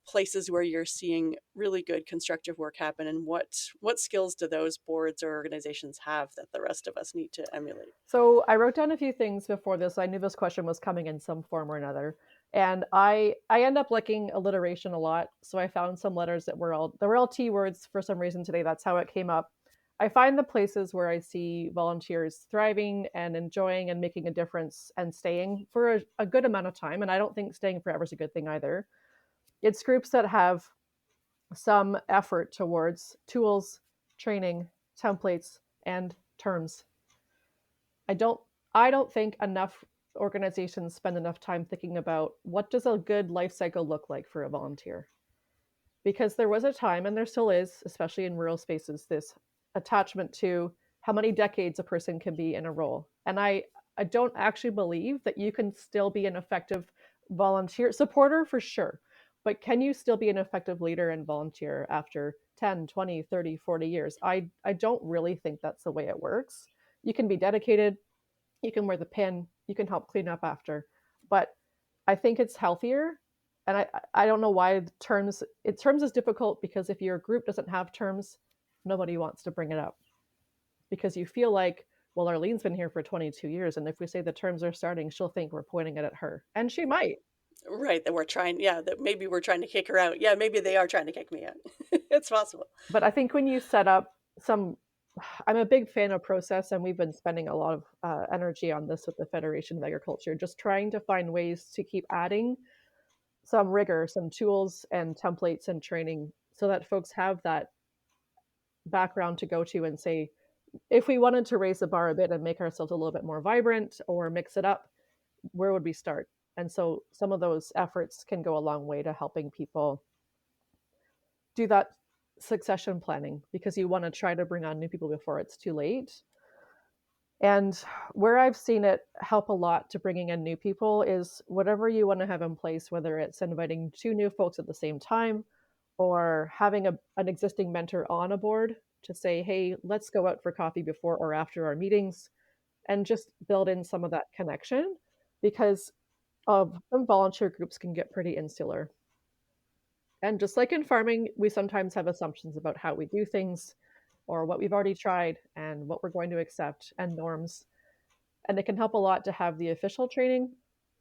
places where you're seeing really good constructive work happen, and what skills do those boards or organizations have that the rest of us need to emulate? So I wrote down a few things before this. I knew this question was coming in some form or another. And I end up liking alliteration a lot. So I found some letters that were all T words for some reason today. That's how it came up. I find the places where I see volunteers thriving and enjoying and making a difference and staying for a good amount of time. And I don't think staying forever is a good thing either. It's groups that have some effort towards tools, training, templates, and terms. I don't I don't think enough organizations spend enough time thinking about what does a good life cycle look like for a volunteer. Because there was a time, and there still is, especially in rural spaces, this attachment to how many decades a person can be in a role. And I don't actually believe that you can still be an effective volunteer supporter for sure. But can you still be an effective leader and volunteer after 10, 20, 30, 40 years? I don't really think that's the way it works. You can be dedicated, you can wear the pin, you can help clean up after. But I think it's healthier. And I don't know why terms is difficult, because if your group doesn't have terms, nobody wants to bring it up, because you feel like, well, Arlene's been here for 22 years, and if we say the terms are starting, she'll think we're pointing it at her, and she might. Right, that we're trying, yeah, that maybe we're trying to kick her out. Yeah, maybe they are trying to kick me out. It's possible. But I think when you set up some, I'm a big fan of process, and we've been spending a lot of energy on this with the Federation of Agriculture, just trying to find ways to keep adding some rigor, some tools and templates and training, so that folks have that background to go to and say, if we wanted to raise the bar a bit and make ourselves a little bit more vibrant or mix it up, where would we start? And so some of those efforts can go a long way to helping people do that succession planning, because you want to try to bring on new people before it's too late. And where I've seen it help a lot to bringing in new people is whatever you want to have in place, whether it's inviting two new folks at the same time or having an existing mentor on a board to say, hey, let's go out for coffee before or after our meetings, and just build in some of that connection, because of some volunteer groups can get pretty insular. And just like in farming, we sometimes have assumptions about how we do things or what we've already tried and what we're going to accept and norms. And it can help a lot to have the official training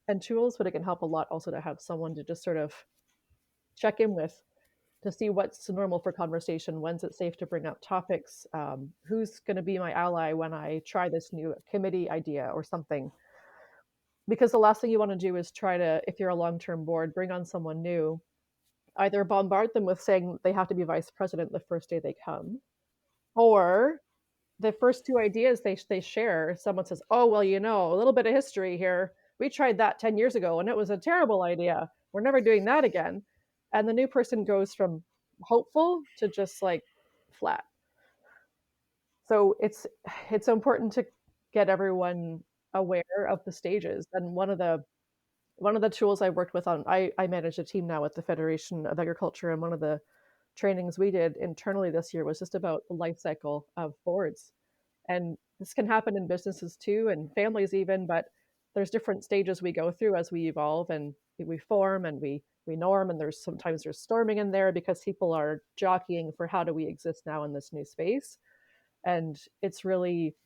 and tools, but it can help a lot also to have someone to just sort of check in with, to see what's normal for conversation, when's it safe to bring up topics, who's going to be my ally when I try this new committee idea or something. Because the last thing you want to do is try to, if you're a long-term board, bring on someone new, either bombard them with saying they have to be vice president the first day they come, or the first two ideas they share, someone says, oh, well, a little bit of history here. We tried that 10 years ago and it was a terrible idea. We're never doing that again. And the new person goes from hopeful to just like flat. So it's important to get everyone aware of the stages. And one of the tools I worked with I manage a team now at the Federation of Agriculture, and one of the trainings we did internally this year was just about the life cycle of boards. And this can happen in businesses too, and families even, but there's different stages we go through as we evolve and we form and we norm, and there's storming in there because people are jockeying for how do we exist now in this new space. And it's really,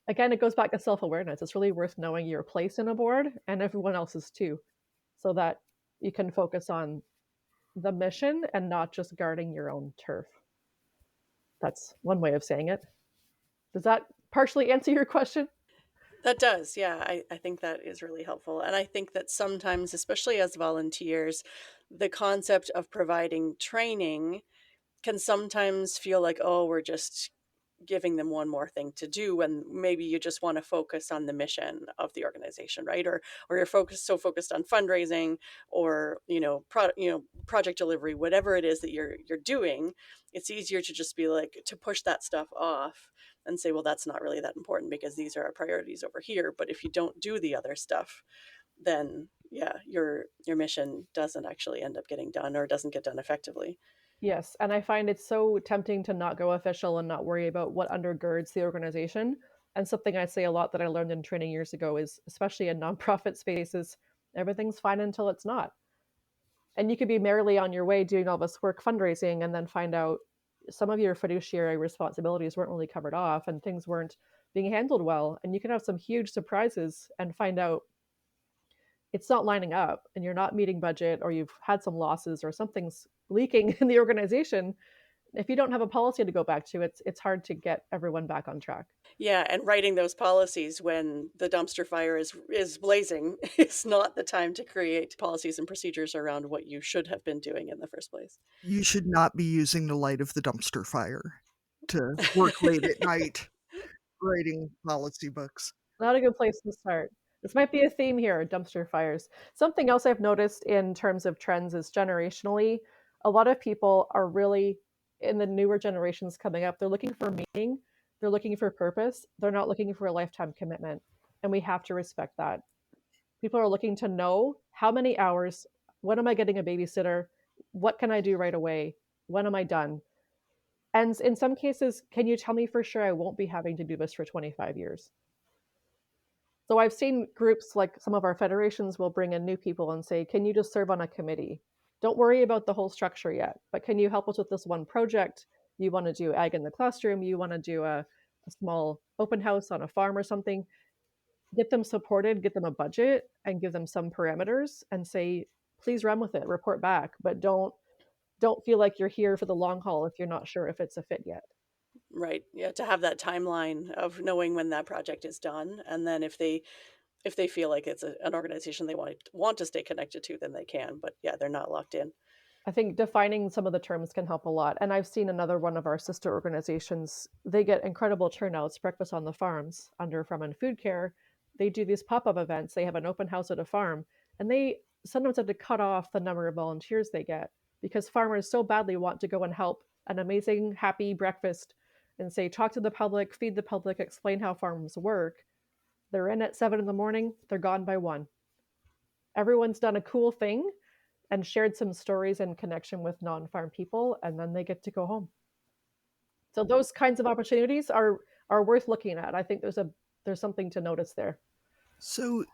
again, it goes back to self-awareness. It's really worth knowing your place in a board and everyone else's too, so that you can focus on the mission and not just guarding your own turf. That's one way of saying it. Does that partially answer your question? That does, yeah. I think that is really helpful. And I think that sometimes, especially as volunteers, the concept of providing training can sometimes feel like, oh, we're just giving them one more thing to do when maybe you just want to focus on the mission of the organization, right? Or you're focused on fundraising, or project delivery, whatever it is that you're doing. It's easier to just be like, to push that stuff off and say, well, that's not really that important because these are our priorities over here. But if you don't do the other stuff, then yeah, your mission doesn't actually end up getting done, or doesn't get done effectively. Yes, and I find it's so tempting to not go official and not worry about what undergirds the organization. And something I say a lot that I learned in training years ago is, especially in nonprofit spaces, everything's fine until it's not. And you could be merrily on your way doing all this work fundraising and then find out some of your fiduciary responsibilities weren't really covered off and things weren't being handled well. And you can have some huge surprises and find out it's not lining up and you're not meeting budget, or you've had some losses, or something's leaking in the organization. If you don't have a policy to go back to, it's hard to get everyone back on track. Yeah, and writing those policies when the dumpster fire is blazing is not the time to create policies and procedures around what you should have been doing in the first place. You should not be using the light of the dumpster fire to work late at night writing policy books. Not a good place to start. This might be a theme here, dumpster fires. Something else I've noticed in terms of trends is generationally, a lot of people are really, in the newer generations coming up, they're looking for meaning, they're looking for purpose, they're not looking for a lifetime commitment. And we have to respect that. People are looking to know how many hours, when am I getting a babysitter, what can I do right away, when am I done? And in some cases, can you tell me for sure I won't be having to do this for 25 years? So I've seen groups like some of our federations will bring in new people and say, can you just serve on a committee? Don't worry about the whole structure yet, but can you help us with this one project? You want to do ag in the classroom, you want to do a small open house on a farm or something. Get them supported, get them a budget, and give them some parameters and say, please run with it, report back, but don't feel like you're here for the long haul if you're not sure if it's a fit yet. Right. Yeah, to have that timeline of knowing when that project is done, and then if they feel like it's an organization they want to stay connected to, then they can. But yeah, they're not locked in. I think defining some of the terms can help a lot. And I've seen another one of our sister organizations, they get incredible turnouts, breakfast on the farms under Farm and Food Care. They do these pop-up events. They have an open house at a farm, and they sometimes have to cut off the number of volunteers they get because farmers so badly want to go and help an amazing, happy breakfast and say, talk to the public, feed the public, explain how farms work. They're in at 7 in the morning, they're gone by 1. Everyone's done a cool thing and shared some stories and connection with non-farm people, and then they get to go home. So those kinds of opportunities are worth looking at. I think there's something to notice there. So,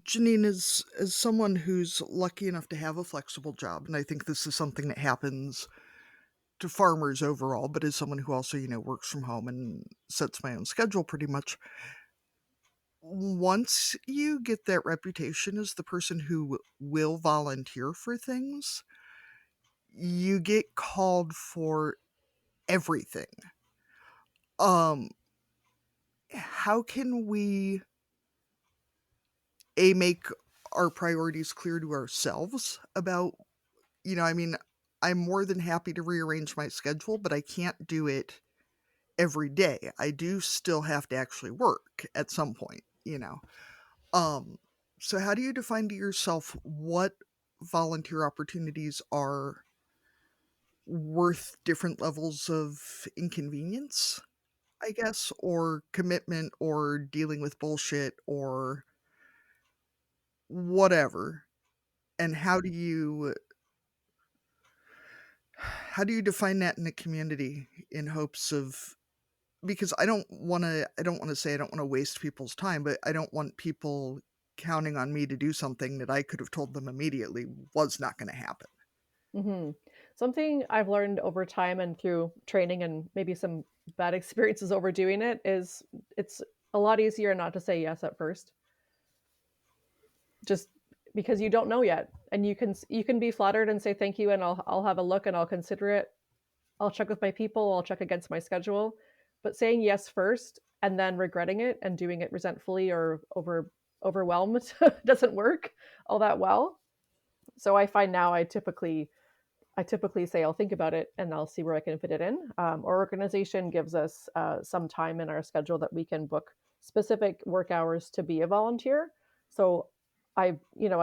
Janine, as someone who's lucky enough to have a flexible job, and I think this is something that happens to farmers overall, but as someone who also, works from home and sets my own schedule pretty much, once you get that reputation as the person who will volunteer for things, you get called for everything. How can we make our priorities clear to ourselves about, I'm more than happy to rearrange my schedule, but I can't do it every day. I do still have to actually work at some point. So how do you define to yourself what volunteer opportunities are worth different levels of inconvenience, I guess, or commitment, or dealing with bullshit, or whatever? And how do you define that in the community in hopes of, because I don't want to say I don't want to waste people's time, but I don't want people counting on me to do something that I could have told them immediately was not going to happen. Mm-hmm. Something I've learned over time and through training and maybe some bad experiences overdoing it is it's a lot easier not to say yes at first. Just because you don't know yet. And you can be flattered and say thank you, and I'll have a look and I'll consider it. I'll check with my people, I'll check against my schedule. But saying yes first and then regretting it and doing it resentfully or overwhelmed doesn't work all that well. So I find now I typically say I'll think about it and I'll see where I can fit it in. Our organization gives us some time in our schedule that we can book specific work hours to be a volunteer. So I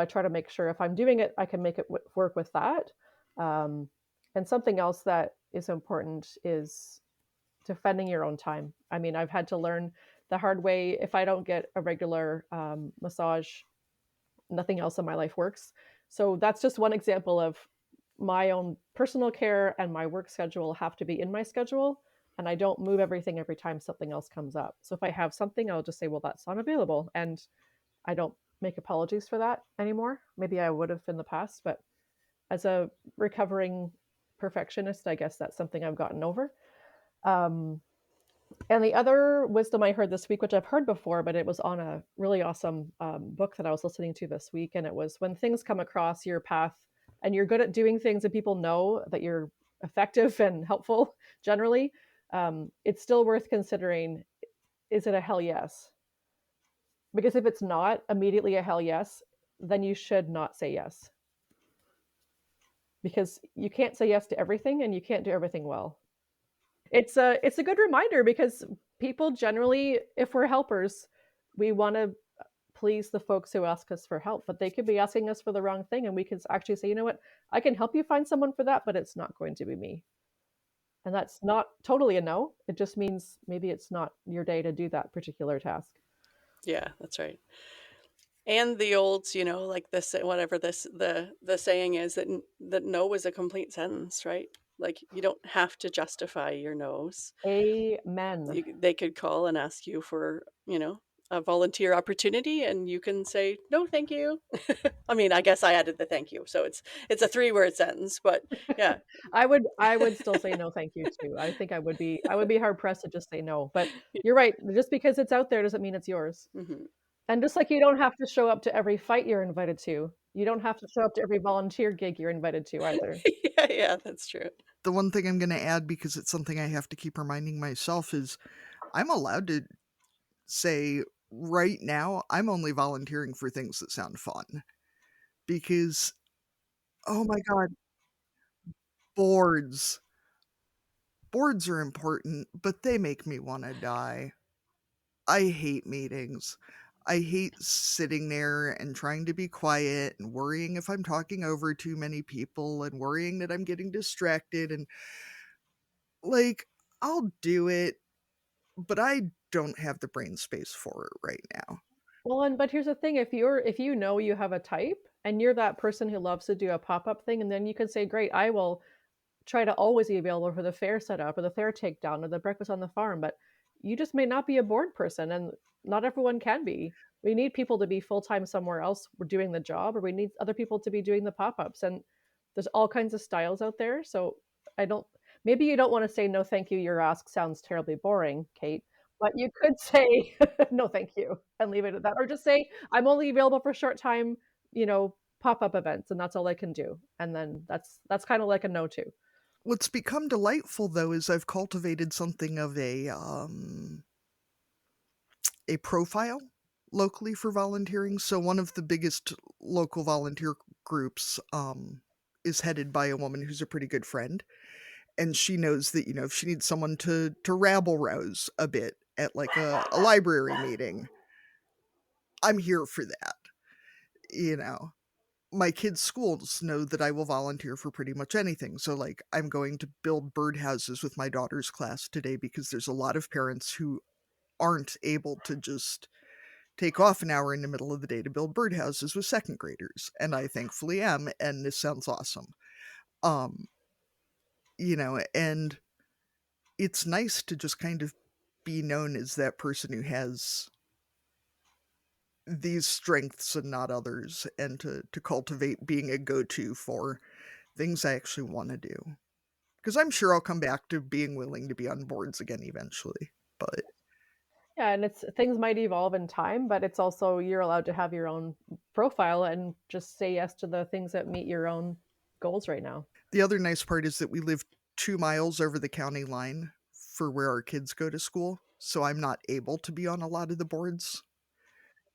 try to make sure if I'm doing it, I can make it work with that. Um, and something else that is important is defending your own time. I mean, I've had to learn the hard way. If I don't get a regular massage, nothing else in my life works. So that's just one example of my own personal care and my work schedule have to be in my schedule. And I don't move everything every time something else comes up. So if I have something, I'll just say, well, that's not available. And I don't make apologies for that anymore. Maybe I would have in the past, but as a recovering perfectionist, I guess that's something I've gotten over. Um, and the other wisdom I heard this week, which I've heard before, but it was on a really awesome book that I was listening to this week. And it was when things come across your path and you're good at doing things and people know that you're effective and helpful generally, it's still worth considering, is it a hell yes? Because if it's not immediately a hell yes, then you should not say yes. Because you can't say yes to everything and you can't do everything well. It's a good reminder because people generally, if we're helpers, we want to please the folks who ask us for help, but they could be asking us for the wrong thing, and we could actually say, you know what, I can help you find someone for that, but it's not going to be me. And that's not totally a no. It just means maybe it's not your day to do that particular task. Yeah, that's right. And the old, like this, whatever the saying is that no is a complete sentence, right? Like you don't have to justify your no's. Amen. They could call and ask you for, a volunteer opportunity, and you can say no, thank you. I mean, I guess I added the thank you, so it's a 3-word sentence, but yeah. I would still say no thank you too. I think I would be hard pressed to just say no. But you're right. Just because it's out there doesn't mean it's yours. Mhm. And just like you don't have to show up to every fight you're invited to, you don't have to show up to every volunteer gig you're invited to either. Yeah, that's true. The one thing I'm going to add, because it's something I have to keep reminding myself, is I'm allowed to say right now I'm only volunteering for things that sound fun. Because, oh my God, boards. Boards are important, but they make me want to die. I hate meetings. I hate sitting there and trying to be quiet and worrying if I'm talking over too many people and worrying that I'm getting distracted. And like, I'll do it, but I don't have the brain space for it right now. Well, but here's the thing, if you know you have a type and you're that person who loves to do a pop-up thing, and then you can say, great, I will try to always be available for the fair setup or the fair takedown or the breakfast on the farm, but you just may not be a board person, and not everyone can be. We need people to be full-time somewhere else doing the job, or we need other people to be doing the pop-ups, and there's all kinds of styles out there. So I don't maybe you don't want to say no thank you, your ask sounds terribly boring, Kate, but you could say no thank you and leave it at that, or just say I'm only available for short time, pop-up events, and that's all I can do, and then that's kind of like a no too. What's become delightful, though, is I've cultivated something of a profile locally for volunteering. So one of the biggest local volunteer groups is headed by a woman who's a pretty good friend, and she knows that if she needs someone to rabble rouse a bit at like a library meeting, I'm here for that. You know, my kids' schools know that I will volunteer for pretty much anything. So, like, I'm going to build birdhouses with my daughter's class today because there's a lot of parents who aren't able to just take off an hour in the middle of the day to build birdhouses with second graders. And I thankfully am, and this sounds awesome. Um, and it's nice to just kind of be known as that person who has these strengths and not others, and to cultivate being a go-to for things I actually want to do. Because I'm sure I'll come back to being willing to be on boards again eventually. But Yeah, and it's things might evolve in time, but it's also you're allowed to have your own profile and just say yes to the things that meet your own goals right now. The other nice part is that we live 2 miles over the county line for where our kids go to school, so I'm not able to be on a lot of the boards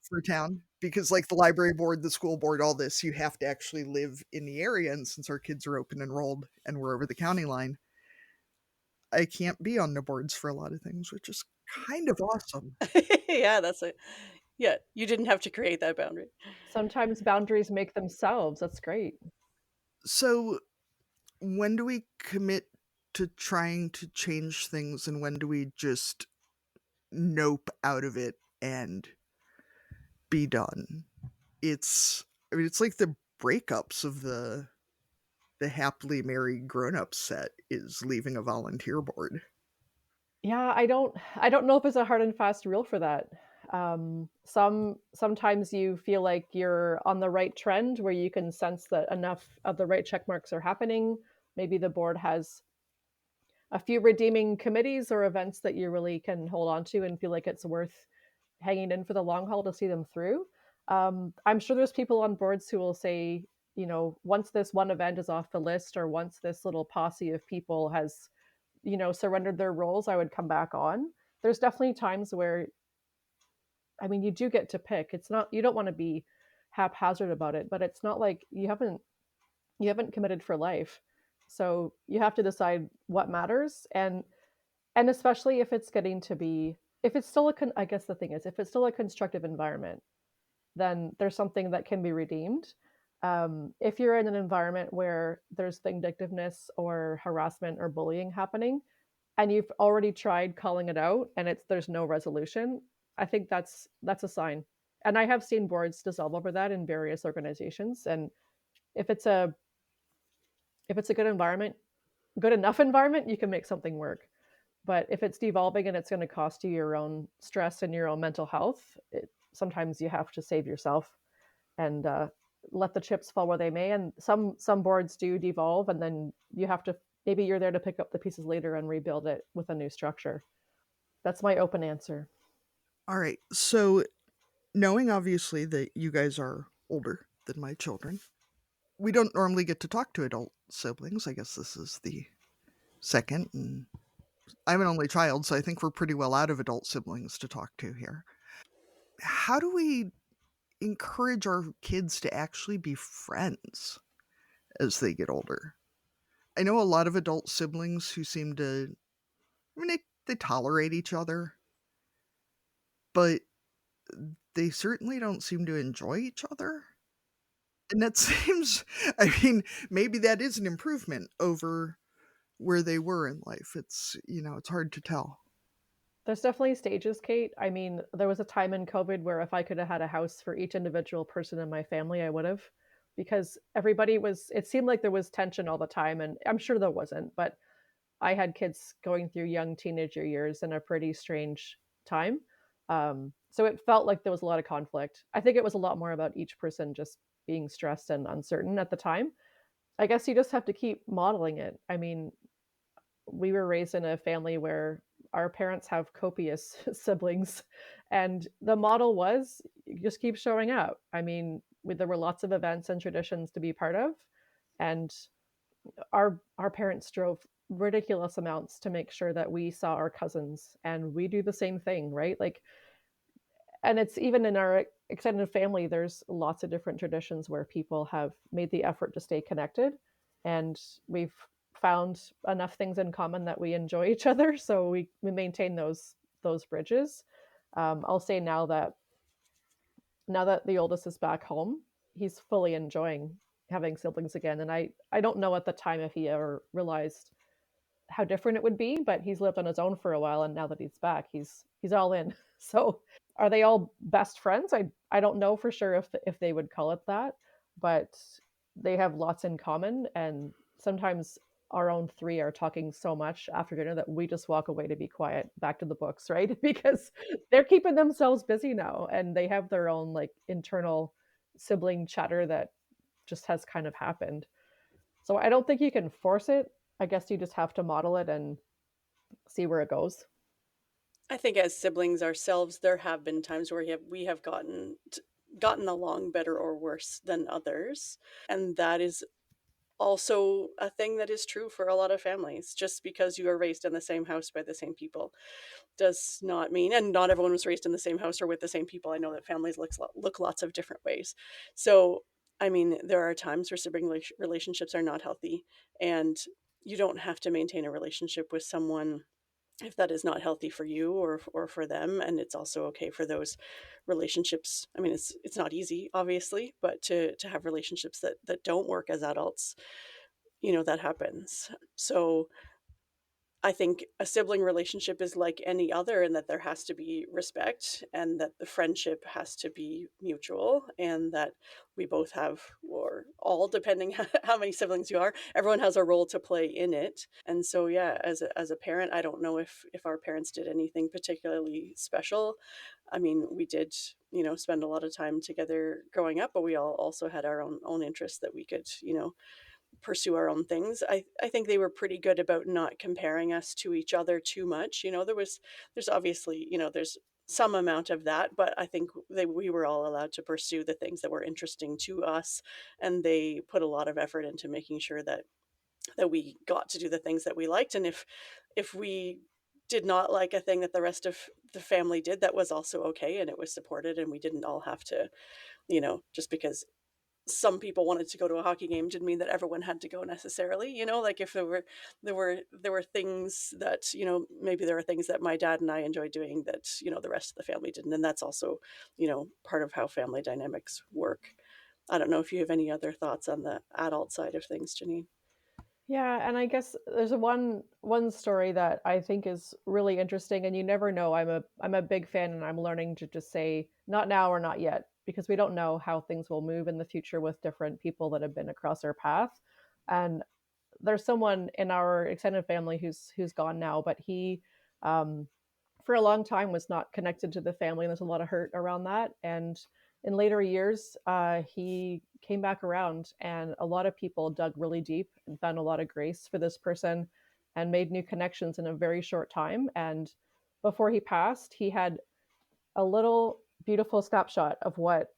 for town because, like, the library board, the school board, all this, you have to actually live in the area, and since our kids are open enrolled and we're over the county line, I can't be on the boards for a lot of things, which is kind of awesome. Yeah, yeah, you didn't have to create that boundary. Sometimes boundaries make themselves. That's great. So, when do we commit to trying to change things, and when do we just nope out of it and be done? I mean, it's like the breakups of the happily married grown-up set is leaving a volunteer board. Yeah, I don't know if there's a hard and fast rule for that. Sometimes you feel like you're on the right trend where you can sense that enough of the right check marks are happening. Maybe the board has a few redeeming committees or events that you really can hold on to and feel like it's worth hanging in for the long haul to see them through. I'm sure there's people on boards who will say, once this one event is off the list or once this little posse of people has, surrendered their roles, I would come back on. There's definitely times where, I mean, you do get to pick. It's not, you don't want to be haphazard about it, but it's not like you haven't committed for life. So you have to decide what matters, and especially if it's getting to be, if it's still I guess the thing is, if it's still a constructive environment, then there's something that can be redeemed. If you're in an environment where there's vindictiveness or harassment or bullying happening, and you've already tried calling it out and there's no resolution, I think that's a sign. And I have seen boards dissolve over that in various organizations. And if it's a if it's a good environment, good enough environment, you can make something work. But if it's devolving and it's going to cost you your own stress and your own mental health, sometimes you have to save yourself and let the chips fall where they may. And some boards do devolve, and then you have to, maybe you're there to pick up the pieces later and rebuild it with a new structure. That's my open answer. All right. So, knowing obviously that you guys are older than my children, we don't normally get to talk to adult siblings. I guess this is the second, and I'm an only child, so I think we're pretty well out of adult siblings to talk to here. How do we encourage our kids to actually be friends as they get older? I know a lot of adult siblings who seem to, I mean, they tolerate each other, but they certainly don't seem to enjoy each other. And that seems, I mean, maybe that is an improvement over where they were in life. It's hard to tell. There's definitely stages, Kate. I mean, there was a time in COVID where if I could have had a house for each individual person in my family, I would have, because it seemed like there was tension all the time. And I'm sure there wasn't, but I had kids going through young teenager years in a pretty strange time. So it felt like there was a lot of conflict. I think it was a lot more about each person just being stressed and uncertain at the time. I guess you just have to keep modeling it. I mean, we were raised in a family where our parents have copious siblings, and the model was you just keep showing up. I mean, there were lots of events and traditions to be part of, and our parents drove ridiculous amounts to make sure that we saw our cousins, and we do the same thing, right? Like, and it's even in our extended family, there's lots of different traditions where people have made the effort to stay connected, and we've found enough things in common that we enjoy each other, so we maintain those bridges. I'll say now that the oldest is back home, he's fully enjoying having siblings again, and I don't know at the time if he ever realized how different it would be, but he's lived on his own for a while, and now that he's back, he's all in. So, are they all best friends? I don't know for sure if they would call it that, but they have lots in common, and sometimes our own three are talking so much after dinner that we just walk away to be quiet, back to the books, right? Because they're keeping themselves busy now, and they have their own like internal sibling chatter that just has kind of happened. So I don't think you can force it. I guess you just have to model it and see where it goes. I think as siblings ourselves, there have been times where we have gotten along better or worse than others, and that is also a thing that is true for a lot of families. Just because you are raised in the same house by the same people does not mean, and not everyone was raised in the same house or with the same people. I know that families look lots of different ways. So, I mean, there are times where sibling relationships are not healthy, and you don't have to maintain a relationship with someone if that is not healthy for you or for them. And it's also okay for those relationships. I mean, it's not easy, obviously, but to have relationships that don't work as adults, that happens. So I think a sibling relationship is like any other, in that there has to be respect, and that the friendship has to be mutual, and that we both have, or all, depending how many siblings you are, everyone has a role to play in it. And so, yeah, as a parent, I don't know if our parents did anything particularly special. I mean, we did, spend a lot of time together growing up, but we all also had our own interests that we could, pursue our own things. I think they were pretty good about not comparing us to each other too much. There's obviously, there's some amount of that, but I think we were all allowed to pursue the things that were interesting to us, and they put a lot of effort into making sure that we got to do the things that we liked. And if we did not like a thing that the rest of the family did, that was also okay, and it was supported, and we didn't all have to, just because some people wanted to go to a hockey game didn't mean that everyone had to go necessarily. Like if there were things that, maybe there are things that my dad and I enjoyed doing that, the rest of the family didn't, and that's also, part of how family dynamics work. I don't know if you have any other thoughts on the adult side of things, Janine. Yeah, and I guess there's one story that I think is really interesting, and you never know. I'm a big fan, and I'm learning to just say not now or not yet, because we don't know how things will move in the future with different people that have been across our path. And there's someone in our extended family who's gone now, but he um, for a long time was not connected to the family, and there's a lot of hurt around that. And in later years, he came back around, and a lot of people dug really deep and found a lot of grace for this person and made new connections in a very short time. And before he passed, he had a little beautiful snapshot of what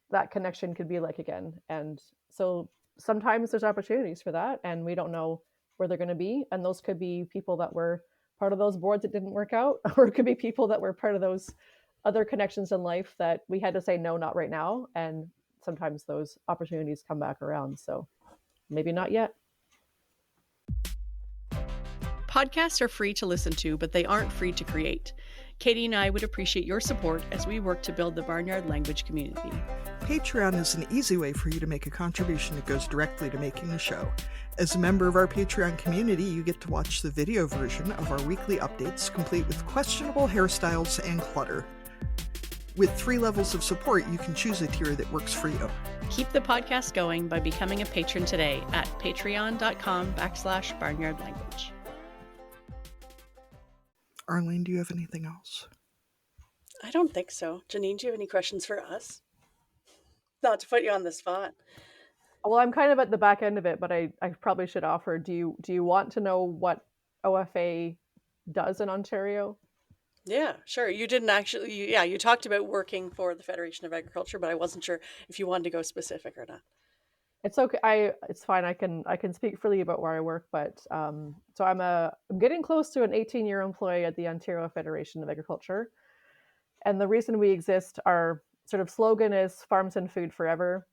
that connection could be like again. And so sometimes there's opportunities for that, and we don't know where they're going to be. And those could be people that were part of those boards that didn't work out, or it could be people that were part of those other connections in life that we had to say, no, not right now. And sometimes those opportunities come back around. So maybe not yet. Podcasts are free to listen to, but they aren't free to create. Katie and I would appreciate your support as we work to build the Barnyard language community. Patreon is an easy way for you to make a contribution that goes directly to making the show. As a member of our Patreon community, you get to watch the video version of our weekly updates, complete with questionable hairstyles and clutter. With 3 levels of support, you can choose a tier that works for you. Keep the podcast going by becoming a patron today at patreon.com/barnyardlanguage. Arlene, do you have anything else? I don't think so. Janine, do you have any questions for us? Not to put you on the spot. Well, I'm kind of at the back end of it, but I probably should offer. Do you want to know what OFA does in Ontario? Yeah, sure. You didn't actually, you talked about working for the Federation of Agriculture, but I wasn't sure if you wanted to go specific or not. It's okay. It's fine. I can speak freely about where I work, but so I'm getting close to an 18-year employee at the Ontario Federation of Agriculture, and the reason we exist, our sort of slogan is "Farms and Food Forever."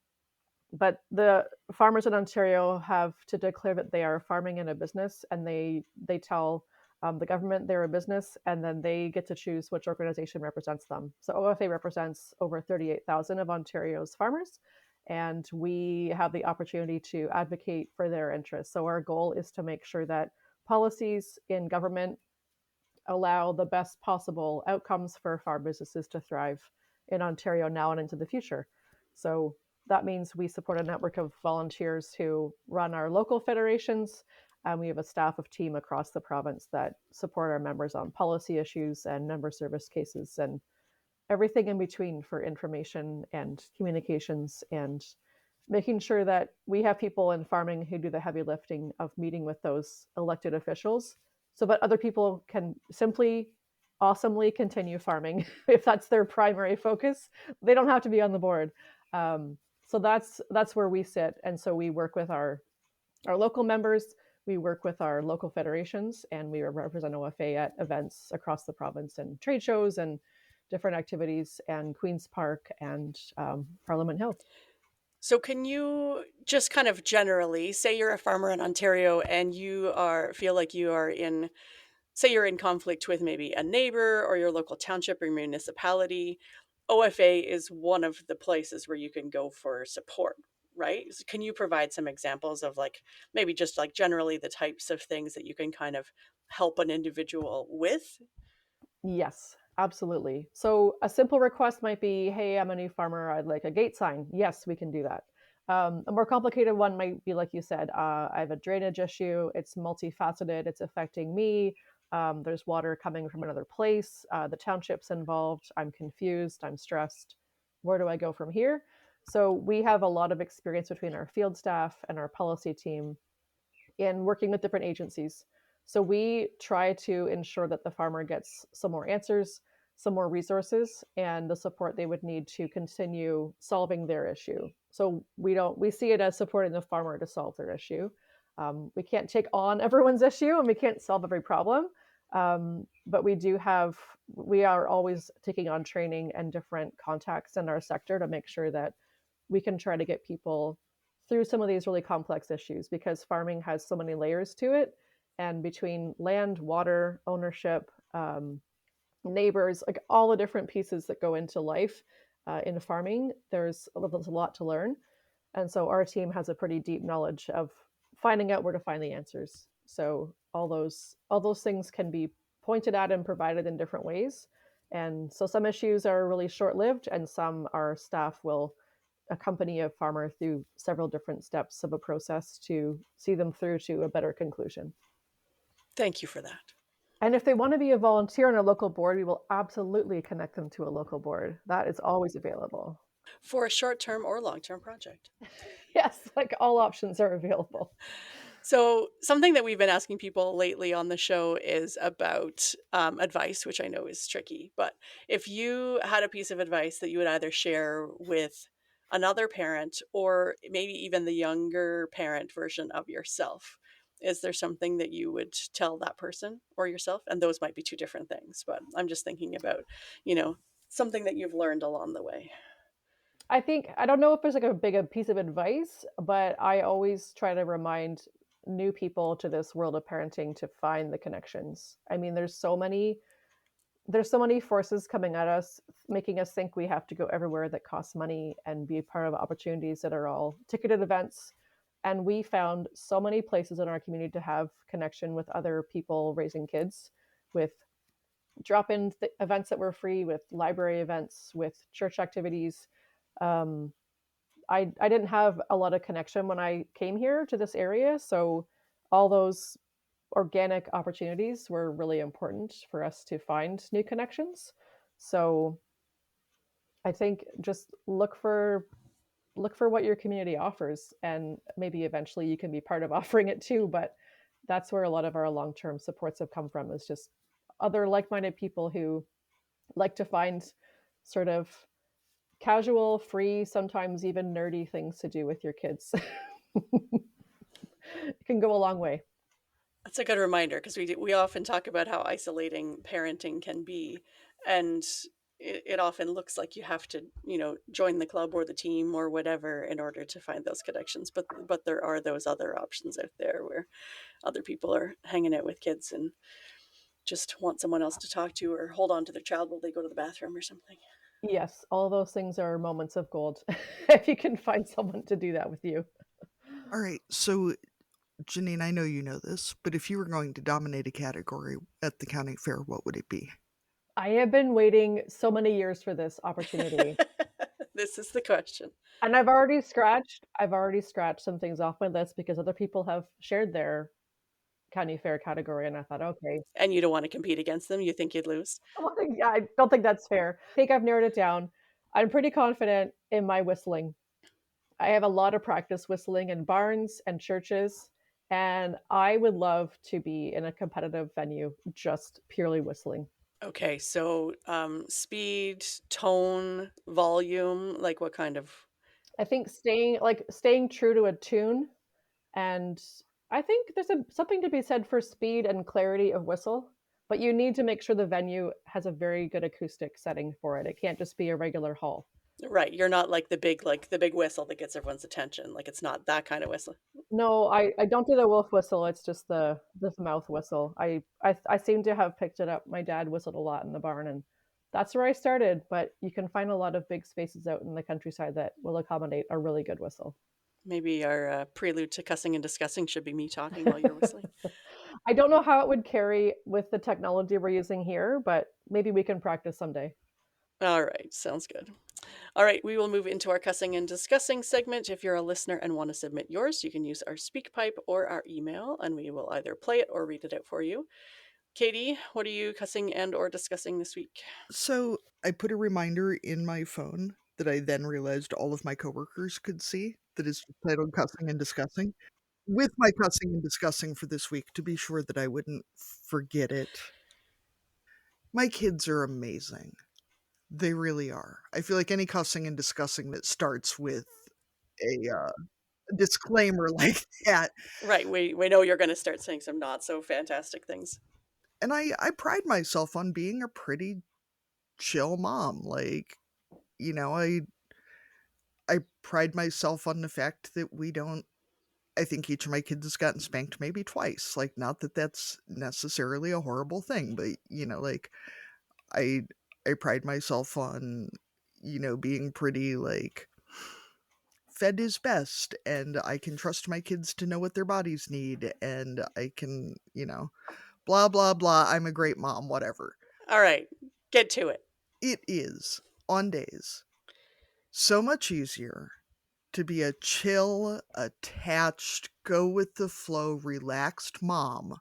But the farmers in Ontario have to declare that they are farming in a business, and they tell the government they're a business, and then they get to choose which organization represents them. So OFA represents over 38,000 of Ontario's farmers, and we have the opportunity to advocate for their interests. So our goal is to make sure that policies in government allow the best possible outcomes for farm businesses to thrive in Ontario now and into the future. So that means we support a network of volunteers who run our local federations, and we have a staff of team across the province that support our members on policy issues and member service cases and everything in between for information and communications, and making sure that we have people in farming who do the heavy lifting of meeting with those elected officials so that other people can simply awesomely continue farming if that's their primary focus. They don't have to be on the board. So that's where we sit, and so we work with our local members. We work with our local federations, and we represent OFA at events across the province and trade shows and different activities, and Queen's Park and Parliament Hill. So can you just kind of generally say you're a farmer in Ontario and you feel like you are in, say you're in conflict with maybe a neighbor or your local township or municipality, OFA is one of the places where you can go for support, right? Can you provide some examples of like maybe just like generally the types of things that you can kind of help an individual with? Yes, absolutely. So a simple request might be, hey, I'm a new farmer. I'd like a gate sign. Yes, we can do that. A more complicated one might be, like you said, I have a drainage issue. It's multifaceted. It's affecting me. There's water coming from another place. The township's involved. I'm confused. I'm stressed. Where do I go from here? So we have a lot of experience between our field staff and our policy team in working with different agencies. So we try to ensure that the farmer gets some more answers, some more resources, and the support they would need to continue solving their issue. So we see it as supporting the farmer to solve their issue. We can't take on everyone's issue and we can't solve every problem. But we are always taking on training and different contacts in our sector to make sure that we can try to get people through some of these really complex issues, because farming has so many layers to it. And between land, water, ownership, neighbors, like all the different pieces that go into life in farming, there's a lot to learn. And so our team has a pretty deep knowledge of finding out where to find the answers. So all those things can be pointed at and provided in different ways. And so some issues are really short-lived, and some our staff will accompany a farmer through several different steps of a process to see them through to a better conclusion. Thank you for that. And if they want to be a volunteer on a local board, we will absolutely connect them to a local board. That is always available. For a short-term or long-term project. Yes, like all options are available. So something that we've been asking people lately on the show is about advice, which I know is tricky. But if you had a piece of advice that you would either share with another parent or maybe even the younger parent version of yourself, is there something that you would tell that person or yourself? And those might be two different things, but I'm just thinking about, something that you've learned along the way. I don't know if there's like a big piece of advice, but I always try to remind new people to this world of parenting to find the connections. I mean, there's so many forces coming at us, making us think we have to go everywhere that costs money and be part of opportunities that are all ticketed events. And we found so many places in our community to have connection with other people raising kids, with drop-in events that were free, with library events, with church activities. Um, I didn't have a lot of connection when I came here to this area, so all those organic opportunities were really important for us to find new connections. So I think just look for what your community offers, and maybe eventually you can be part of offering it too. But that's where a lot of our long-term supports have come from, is just other like-minded people who like to find sort of casual, free, sometimes even nerdy things to do with your kids. It can go a long way. That's a good reminder because we often talk about how isolating parenting can be, and it often looks like you have to join the club or the team or whatever in order to find those connections. But there are those other options out there where other people are hanging out with kids and just want someone else to talk to or hold on to their child while they go to the bathroom or something. Yes, all those things are moments of gold if you can find someone to do that with you. All right, so Janine, I know you know this, but if you were going to dominate a category at the county fair, what would it be? I have been waiting so many years for this opportunity. This is the question. And I've already scratched some things off my list because other people have shared their county fair category, and I thought, okay, And you don't want to compete against them. You think you'd lose. I don't think that's fair. I think I've narrowed it down. I'm pretty confident in my whistling. I have a lot of practice whistling in barns and churches, and I would love to be in a competitive venue just purely whistling. Okay, so speed, tone, volume, like what kind of? I think staying true to a tune, and I think there's something to be said for speed and clarity of whistle, but you need to make sure the venue has a very good acoustic setting for it. It can't just be a regular hall. Right, you're not like the big whistle that gets everyone's attention. Like it's not that kind of whistle. No, I don't do the wolf whistle. It's just the mouth whistle. I seem to have picked it up. My dad whistled a lot in the barn, and that's where I started. But you can find a lot of big spaces out in the countryside that will accommodate a really good whistle. Maybe our prelude to cussing and discussing should be me talking while you're whistling. I don't know how it would carry with the technology we're using here, but maybe we can practice someday. All right, sounds good. All right, we will move into our cussing and discussing segment. If you're a listener and want to submit yours, you can use our speak pipe or our email, and we will either play it or read it out for you. Katie, what are you cussing and or discussing this week? So I put a reminder in my phone that I then realized all of my coworkers could see that is titled Cussing and Discussing. With my cussing and discussing for this week to be sure that I wouldn't forget it. My kids are amazing. They really are. I feel like any cussing and discussing that starts with a disclaimer like that. Right, we know you're going to start saying some not so fantastic things. And I pride myself on being a pretty chill mom. Like, you know, I pride myself on the fact that we don't I think each of my kids has gotten spanked maybe twice. Like, not that that's necessarily a horrible thing, but like I I pride myself on being pretty like fed is best, and I can trust my kids to know what their bodies need, and I can, blah blah blah, I'm a great mom, whatever. All right, get to it. It is on days so much easier to be a chill, attached, go with the flow, relaxed mom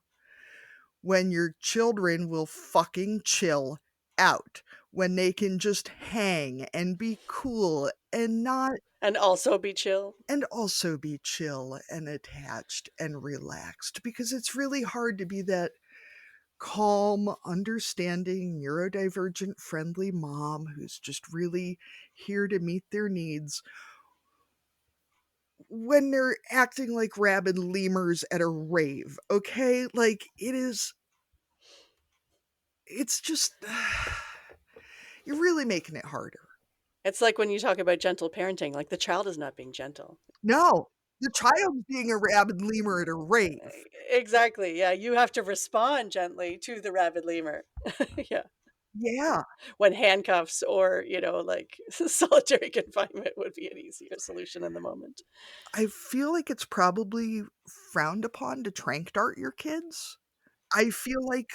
when your children will fucking chill out, when they can just hang and be cool and not And also be chill. and also be chill and attached and relaxed, because it's really hard to be that calm, understanding, neurodivergent friendly mom who's just really here to meet their needs when they're acting like rabid lemurs at a rave. Okay, like it's just you're really making it harder. It's like when you talk about gentle parenting, like the child is not being gentle. No, the child's being a rabid lemur at a rave. Exactly. Yeah, you have to respond gently to the rabid lemur. Yeah. Yeah, When handcuffs or, like solitary confinement would be an easier solution in the moment. I feel like it's probably frowned upon to trank dart your kids. I feel like,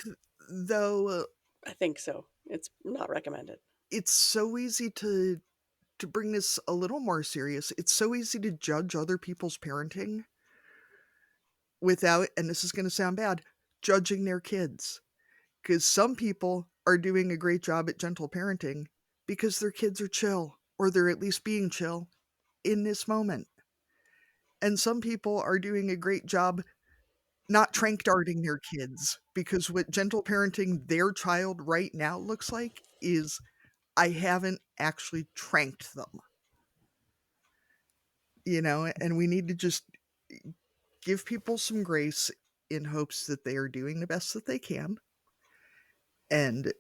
though, I think so. It's not recommended. it's so easy to bring this a little more serious. It's so easy to judge other people's parenting without, and this is going to sound bad, judging their kids. Because some people are doing a great job at gentle parenting because their kids are chill, or they're at least being chill in this moment. And some people are doing a great job not trank darting their kids, because what gentle parenting their child right now looks like is I haven't actually tranked them. And we need to just give people some grace in hopes that they are doing the best that they can and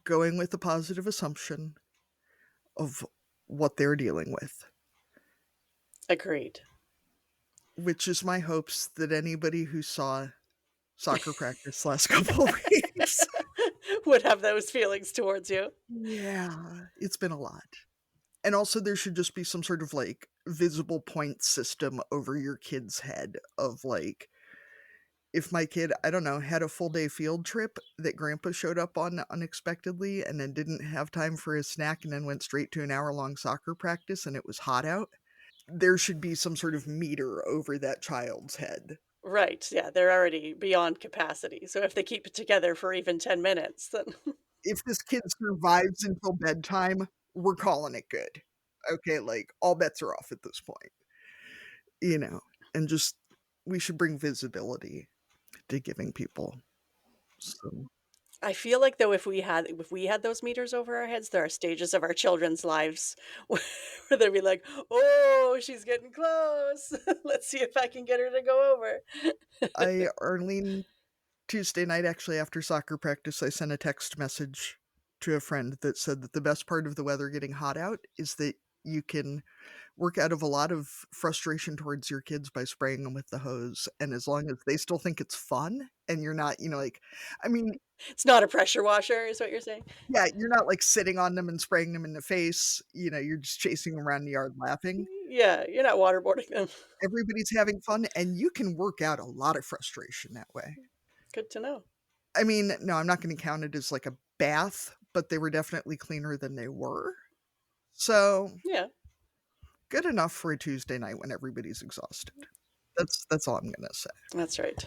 going with a positive assumption of what they're dealing with, Agreed. which is my hopes that anybody who saw soccer practice last couple of weeks. Would have those feelings towards you. Yeah, it's been a lot. And also, there should just be some sort of like visible point system over your kid's head of like, if my kid, I don't know, had a full day field trip that grandpa showed up on unexpectedly and then didn't have time for his snack and then went straight to an hour-long soccer practice and it was hot out, there should be some sort of meter over that child's head. Right. Yeah, they're already beyond capacity. So if they keep it together for even 10 minutes, then If this kid survives until bedtime, we're calling it good. Okay, like all bets are off at this point. And just we should bring visibility to giving people some I feel like though if we had those meters over our heads, there are stages of our children's lives where they'd be like, "Oh, she's getting close. Let's see if I can get her to go over." Arlene, Tuesday night, actually, after soccer practice, I sent a text message to a friend that said that the best part of the weather getting hot out is that you can work out of a lot of frustration towards your kids by spraying them with the hose. And as long as they still think it's fun and you're not, I mean, It's not a pressure washer, is what you're saying? yeah, you're not like sitting on them and spraying them in the face. You're just chasing them around the yard laughing. Yeah, you're not waterboarding them. Everybody's having fun, and you can work out a lot of frustration that way. Good to know. I mean, no, I'm not going to count it as like a bath, but they were definitely cleaner than they were. So, Yeah. good enough for a Tuesday night when everybody's exhausted. That's all I'm going to say. That's right.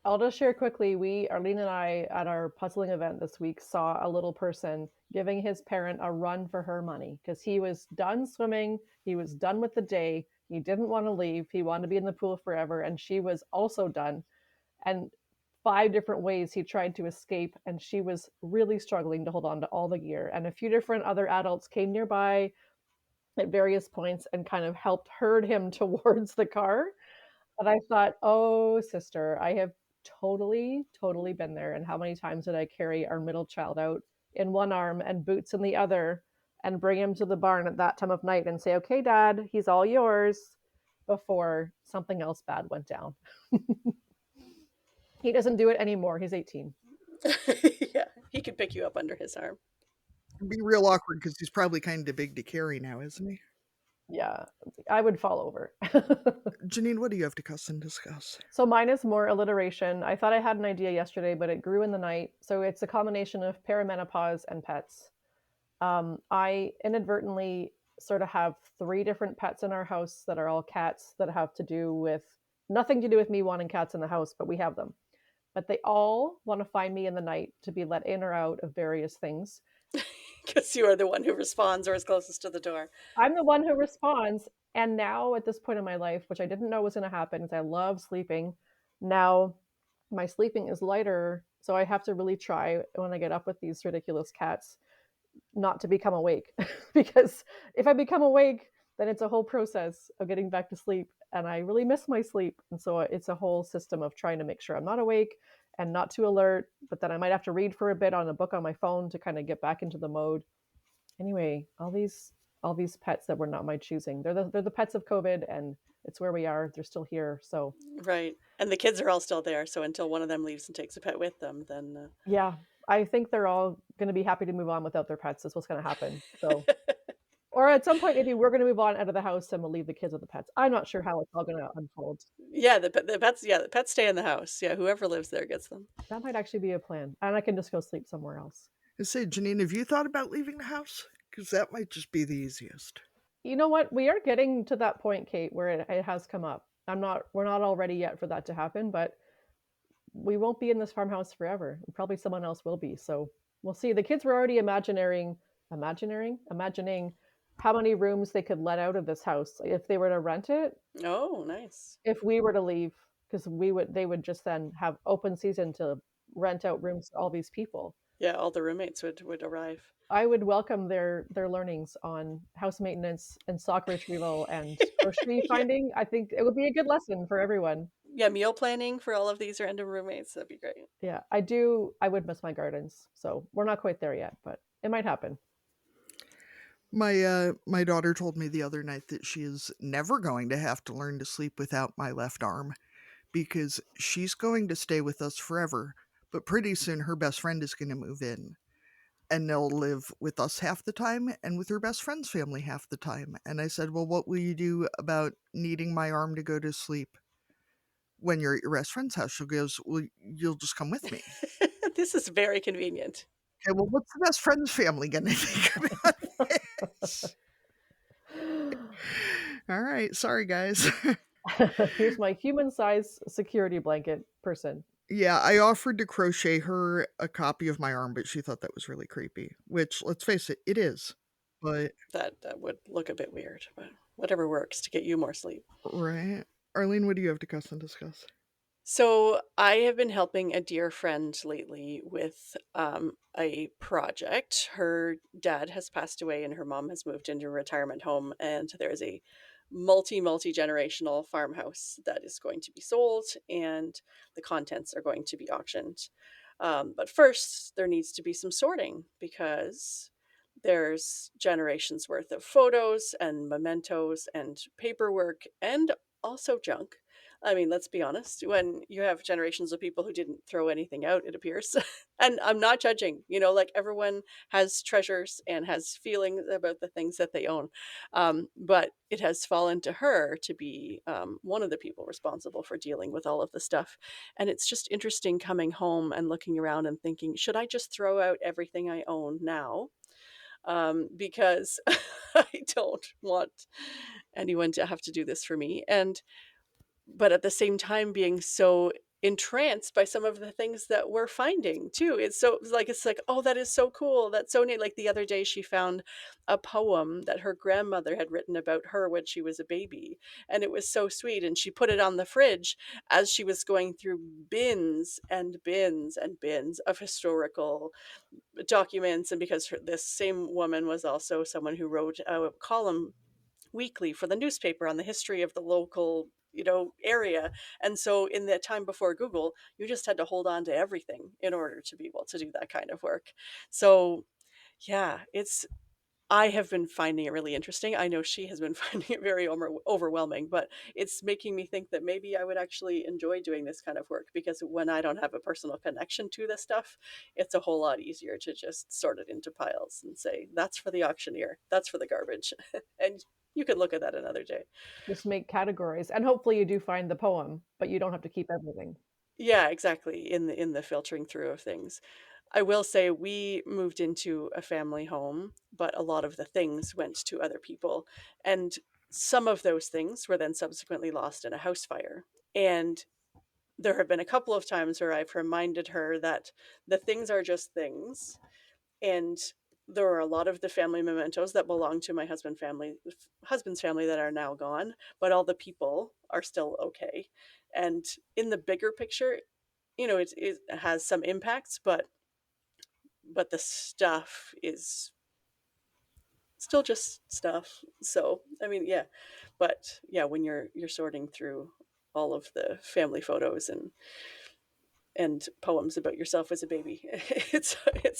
I'll just share quickly. Arlene and I, at our puzzling event this week, saw a little person giving his parent a run for her money because he was done swimming. He was done with the day. He didn't want to leave. He wanted to be in the pool forever. And she was also done. And 5 different ways he tried to escape. And she was really struggling to hold on to all the gear. And a few different other adults came nearby at various points and kind of helped herd him towards the car. But I thought, oh, sister, I have totally, totally been there. And how many times did I carry our middle child out in one arm and Boots in the other and bring him to the barn at that time of night and say, okay, Dad, he's all yours, before something else bad went down. He doesn't do it anymore. He's 18. Yeah, he could pick you up under his arm. It'd be real awkward because he's probably kind of big to carry now, isn't he? Yeah, I would fall over. Janine, what do you have to cuss and discuss? So mine is more alliteration. I thought I had an idea yesterday, but it grew in the night. So it's a combination of perimenopause and pets. I inadvertently sort of have 3 different pets in our house that are all cats that have to do with nothing to do with me wanting cats in the house, but we have them. But they all want to find me in the night to be let in or out of various things. Because you are the one who responds or is closest to the door. I'm the one who responds. And now at this point in my life, which I didn't know was going to happen because I love sleeping, now my sleeping is lighter. So I have to really try when I get up with these ridiculous cats not to become awake. Because if I become awake, then it's a whole process of getting back to sleep. And I really miss my sleep. And so it's a whole system of trying to make sure I'm not awake and not too alert, but then I might have to read for a bit on a book on my phone to kind of get back into the mode. Anyway, all these pets that were not my choosing. They're the pets of COVID, and it's where we are. They're still here. So Right. And the kids are all still there. So until one of them leaves and takes a pet with them, then yeah, I think they're all going to be happy to move on without their pets. Is what's going to happen. So, or at some point, maybe we're going to move on out of the house and we'll leave the kids with the pets. I'm not sure how it's all going to unfold. yeah, the pets. Yeah, the pets stay in the house. Yeah, whoever lives there gets them. That might actually be a plan, and I can just go sleep somewhere else. I say, Janine, have you thought about leaving the house? Because that might just be the easiest. You know what? We are getting to that point, Kate, where it has come up. We're not all ready yet for that to happen, but we won't be in this farmhouse forever. Probably someone else will be. So we'll see. The kids were already imagining how many rooms they could let out of this house if they were to rent it. Oh, nice. If we were to leave, because they would just then have open season to rent out rooms to all these people. Yeah, all the roommates would arrive. I would welcome their learnings on house maintenance and sock retrieval and grocery finding. I think it would be a good lesson for everyone. Yeah, meal planning for all of these random roommates. That'd be great. Yeah, I would miss my gardens. So we're not quite there yet, but it might happen. My daughter told me the other night that she is never going to have to learn to sleep without my left arm because she's going to stay with us forever. But pretty soon her best friend is going to move in. And they'll live with us half the time and with her best friend's family half the time. And I said, well, what will you do about needing my arm to go to sleep when you're at your best friend's house? She goes, well, you'll just come with me. This is very convenient. Okay, well, what's the best friend's family going to think about this? All right, sorry, guys. Here's my human-sized security blanket person. Yeah, I offered to crochet her a copy of my arm, but she thought that was really creepy, which, let's face it, it is. But that would look a bit weird, but whatever works to get you more sleep. Right. Arlene, what do you have to cuss and discuss? So I have been helping a dear friend lately with a project. Her dad has passed away and her mom has moved into a retirement home, and there is a multi generational farmhouse that is going to be sold, and the contents are going to be auctioned. But first, there needs to be some sorting because there's generations worth of photos and mementos and paperwork and also junk. I mean, let's be honest, when you have generations of people who didn't throw anything out, it appears. And I'm not judging, like everyone has treasures and has feelings about the things that they own. But it has fallen to her to be one of the people responsible for dealing with all of the stuff. And it's just interesting coming home and looking around and thinking, should I just throw out everything I own now? Because I don't want anyone to have to do this for me. But at the same time being so entranced by some of the things that we're finding too. It's like, oh, that is so cool. That's so neat. Like the other day she found a poem that her grandmother had written about her when she was a baby. And it was so sweet. And she put it on the fridge as she was going through bins and bins and bins of historical documents. And because this same woman was also someone who wrote a column weekly for the newspaper on the history of the local area. And so in the time before Google, you just had to hold on to everything in order to be able to do that kind of work. So yeah, I have been finding it really interesting. I know she has been finding it very overwhelming, but it's making me think that maybe I would actually enjoy doing this kind of work, because when I don't have a personal connection to this stuff, it's a whole lot easier to just sort it into piles and say, that's for the auctioneer, that's for the garbage. And you can look at that another day. Just make categories, and hopefully you do find the poem, but you don't have to keep everything. Yeah, exactly. In the filtering through of things. I will say we moved into a family home, but a lot of the things went to other people. And some of those things were then subsequently lost in a house fire. And there have been a couple of times where I've reminded her that the things are just things. And there are a lot of the family mementos that belong to my husband's family that are now gone, but all the people are still okay. And in the bigger picture, it has some impacts, but the stuff is still just stuff. So I mean, yeah, but yeah, when you're sorting through all of the family photos and poems about yourself as a baby, it's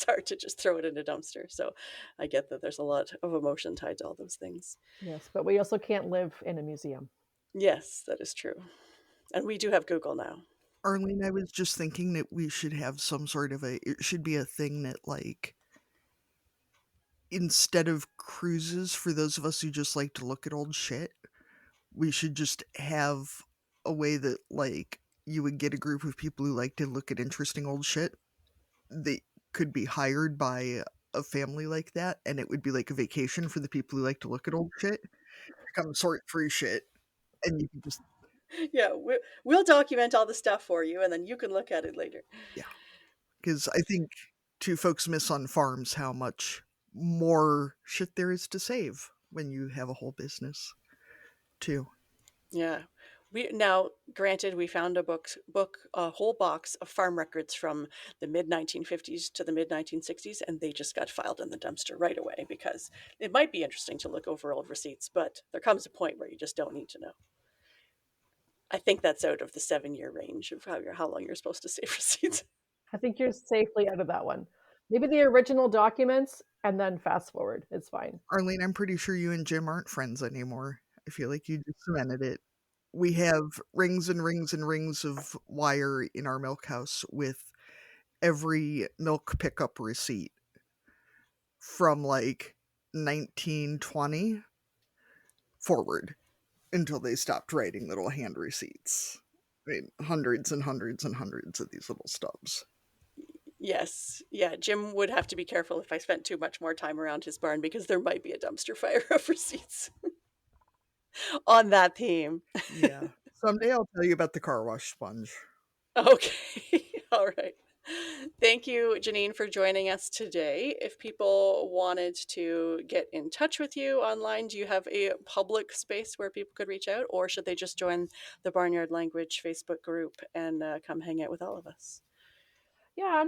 hard to just throw it in a dumpster. So I get that there's a lot of emotion tied to all those things. Yes, but we also can't live in a museum. Yes, that is true. And we do have Google now. Arlene, I was just thinking that we should have some sort of it should be a thing that, like, instead of cruises for those of us who just like to look at old shit, we should just have a way that, like, you would get a group of people who like to look at interesting old shit. They could be hired by a family like that, and it would be like a vacation for the people who like to look at old shit. Come sort through shit, and you can just, Yeah, we'll document all the stuff for you, and then you can look at it later. yeah. Because I think two folks miss on farms how much more shit there is to save when you have a whole business, too. Yeah. Granted, we found a whole box of farm records from the mid 1950s to the mid 1960s, and they just got filed in the dumpster right away, because it might be interesting to look over old receipts, but there comes a point where you just don't need to know. I think that's out of the 7-year range of how long you're supposed to save receipts. I think you're safely out of that one. Maybe the original documents and then fast forward. It's fine. Arlene, I'm pretty sure you and Jim aren't friends anymore. I feel like you just cemented it. We have rings and rings and rings of wire in our milk house with every milk pickup receipt from like 1920 forward until they stopped writing little hand receipts. I mean, hundreds and hundreds and hundreds of these little stubs. Yes. Yeah. Jim would have to be careful if I spent too much more time around his barn, because there might be a dumpster fire of receipts on that theme. Yeah. Someday I'll tell you about the car wash sponge. Okay. All right. Thank you, Janine, for joining us today. If people wanted to get in touch with you online, do you have a public space where people could reach out, or should they just join the Barnyard Language Facebook group and come hang out with all of us? Yeah,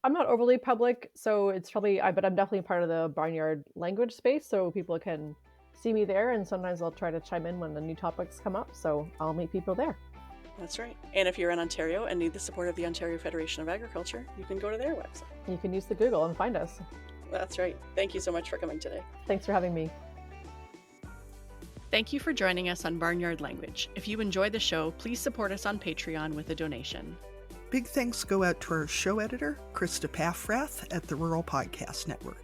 I'm not overly public, so it's probably but I'm definitely part of the Barnyard Language space, so people can see me there, and sometimes I'll try to chime in when the new topics come up, so I'll meet people there. That's right. And if you're in Ontario and need the support of the Ontario Federation of Agriculture, you can go to their website. You can use the Google and find us. That's right. Thank you so much for coming today. Thanks for having me. Thank you for joining us on Barnyard Language. If you enjoy the show, please support us on Patreon with a donation. Big thanks go out to our show editor, Krista Paffrath at the Rural Podcast Network.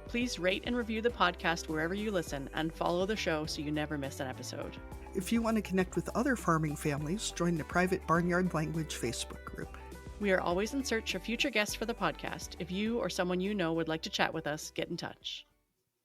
Please rate and review the podcast wherever you listen and follow the show so you never miss an episode. If you want to connect with other farming families, join the private Barnyard Language Facebook group. We are always in search of future guests for the podcast. If you or someone you know would like to chat with us, get in touch.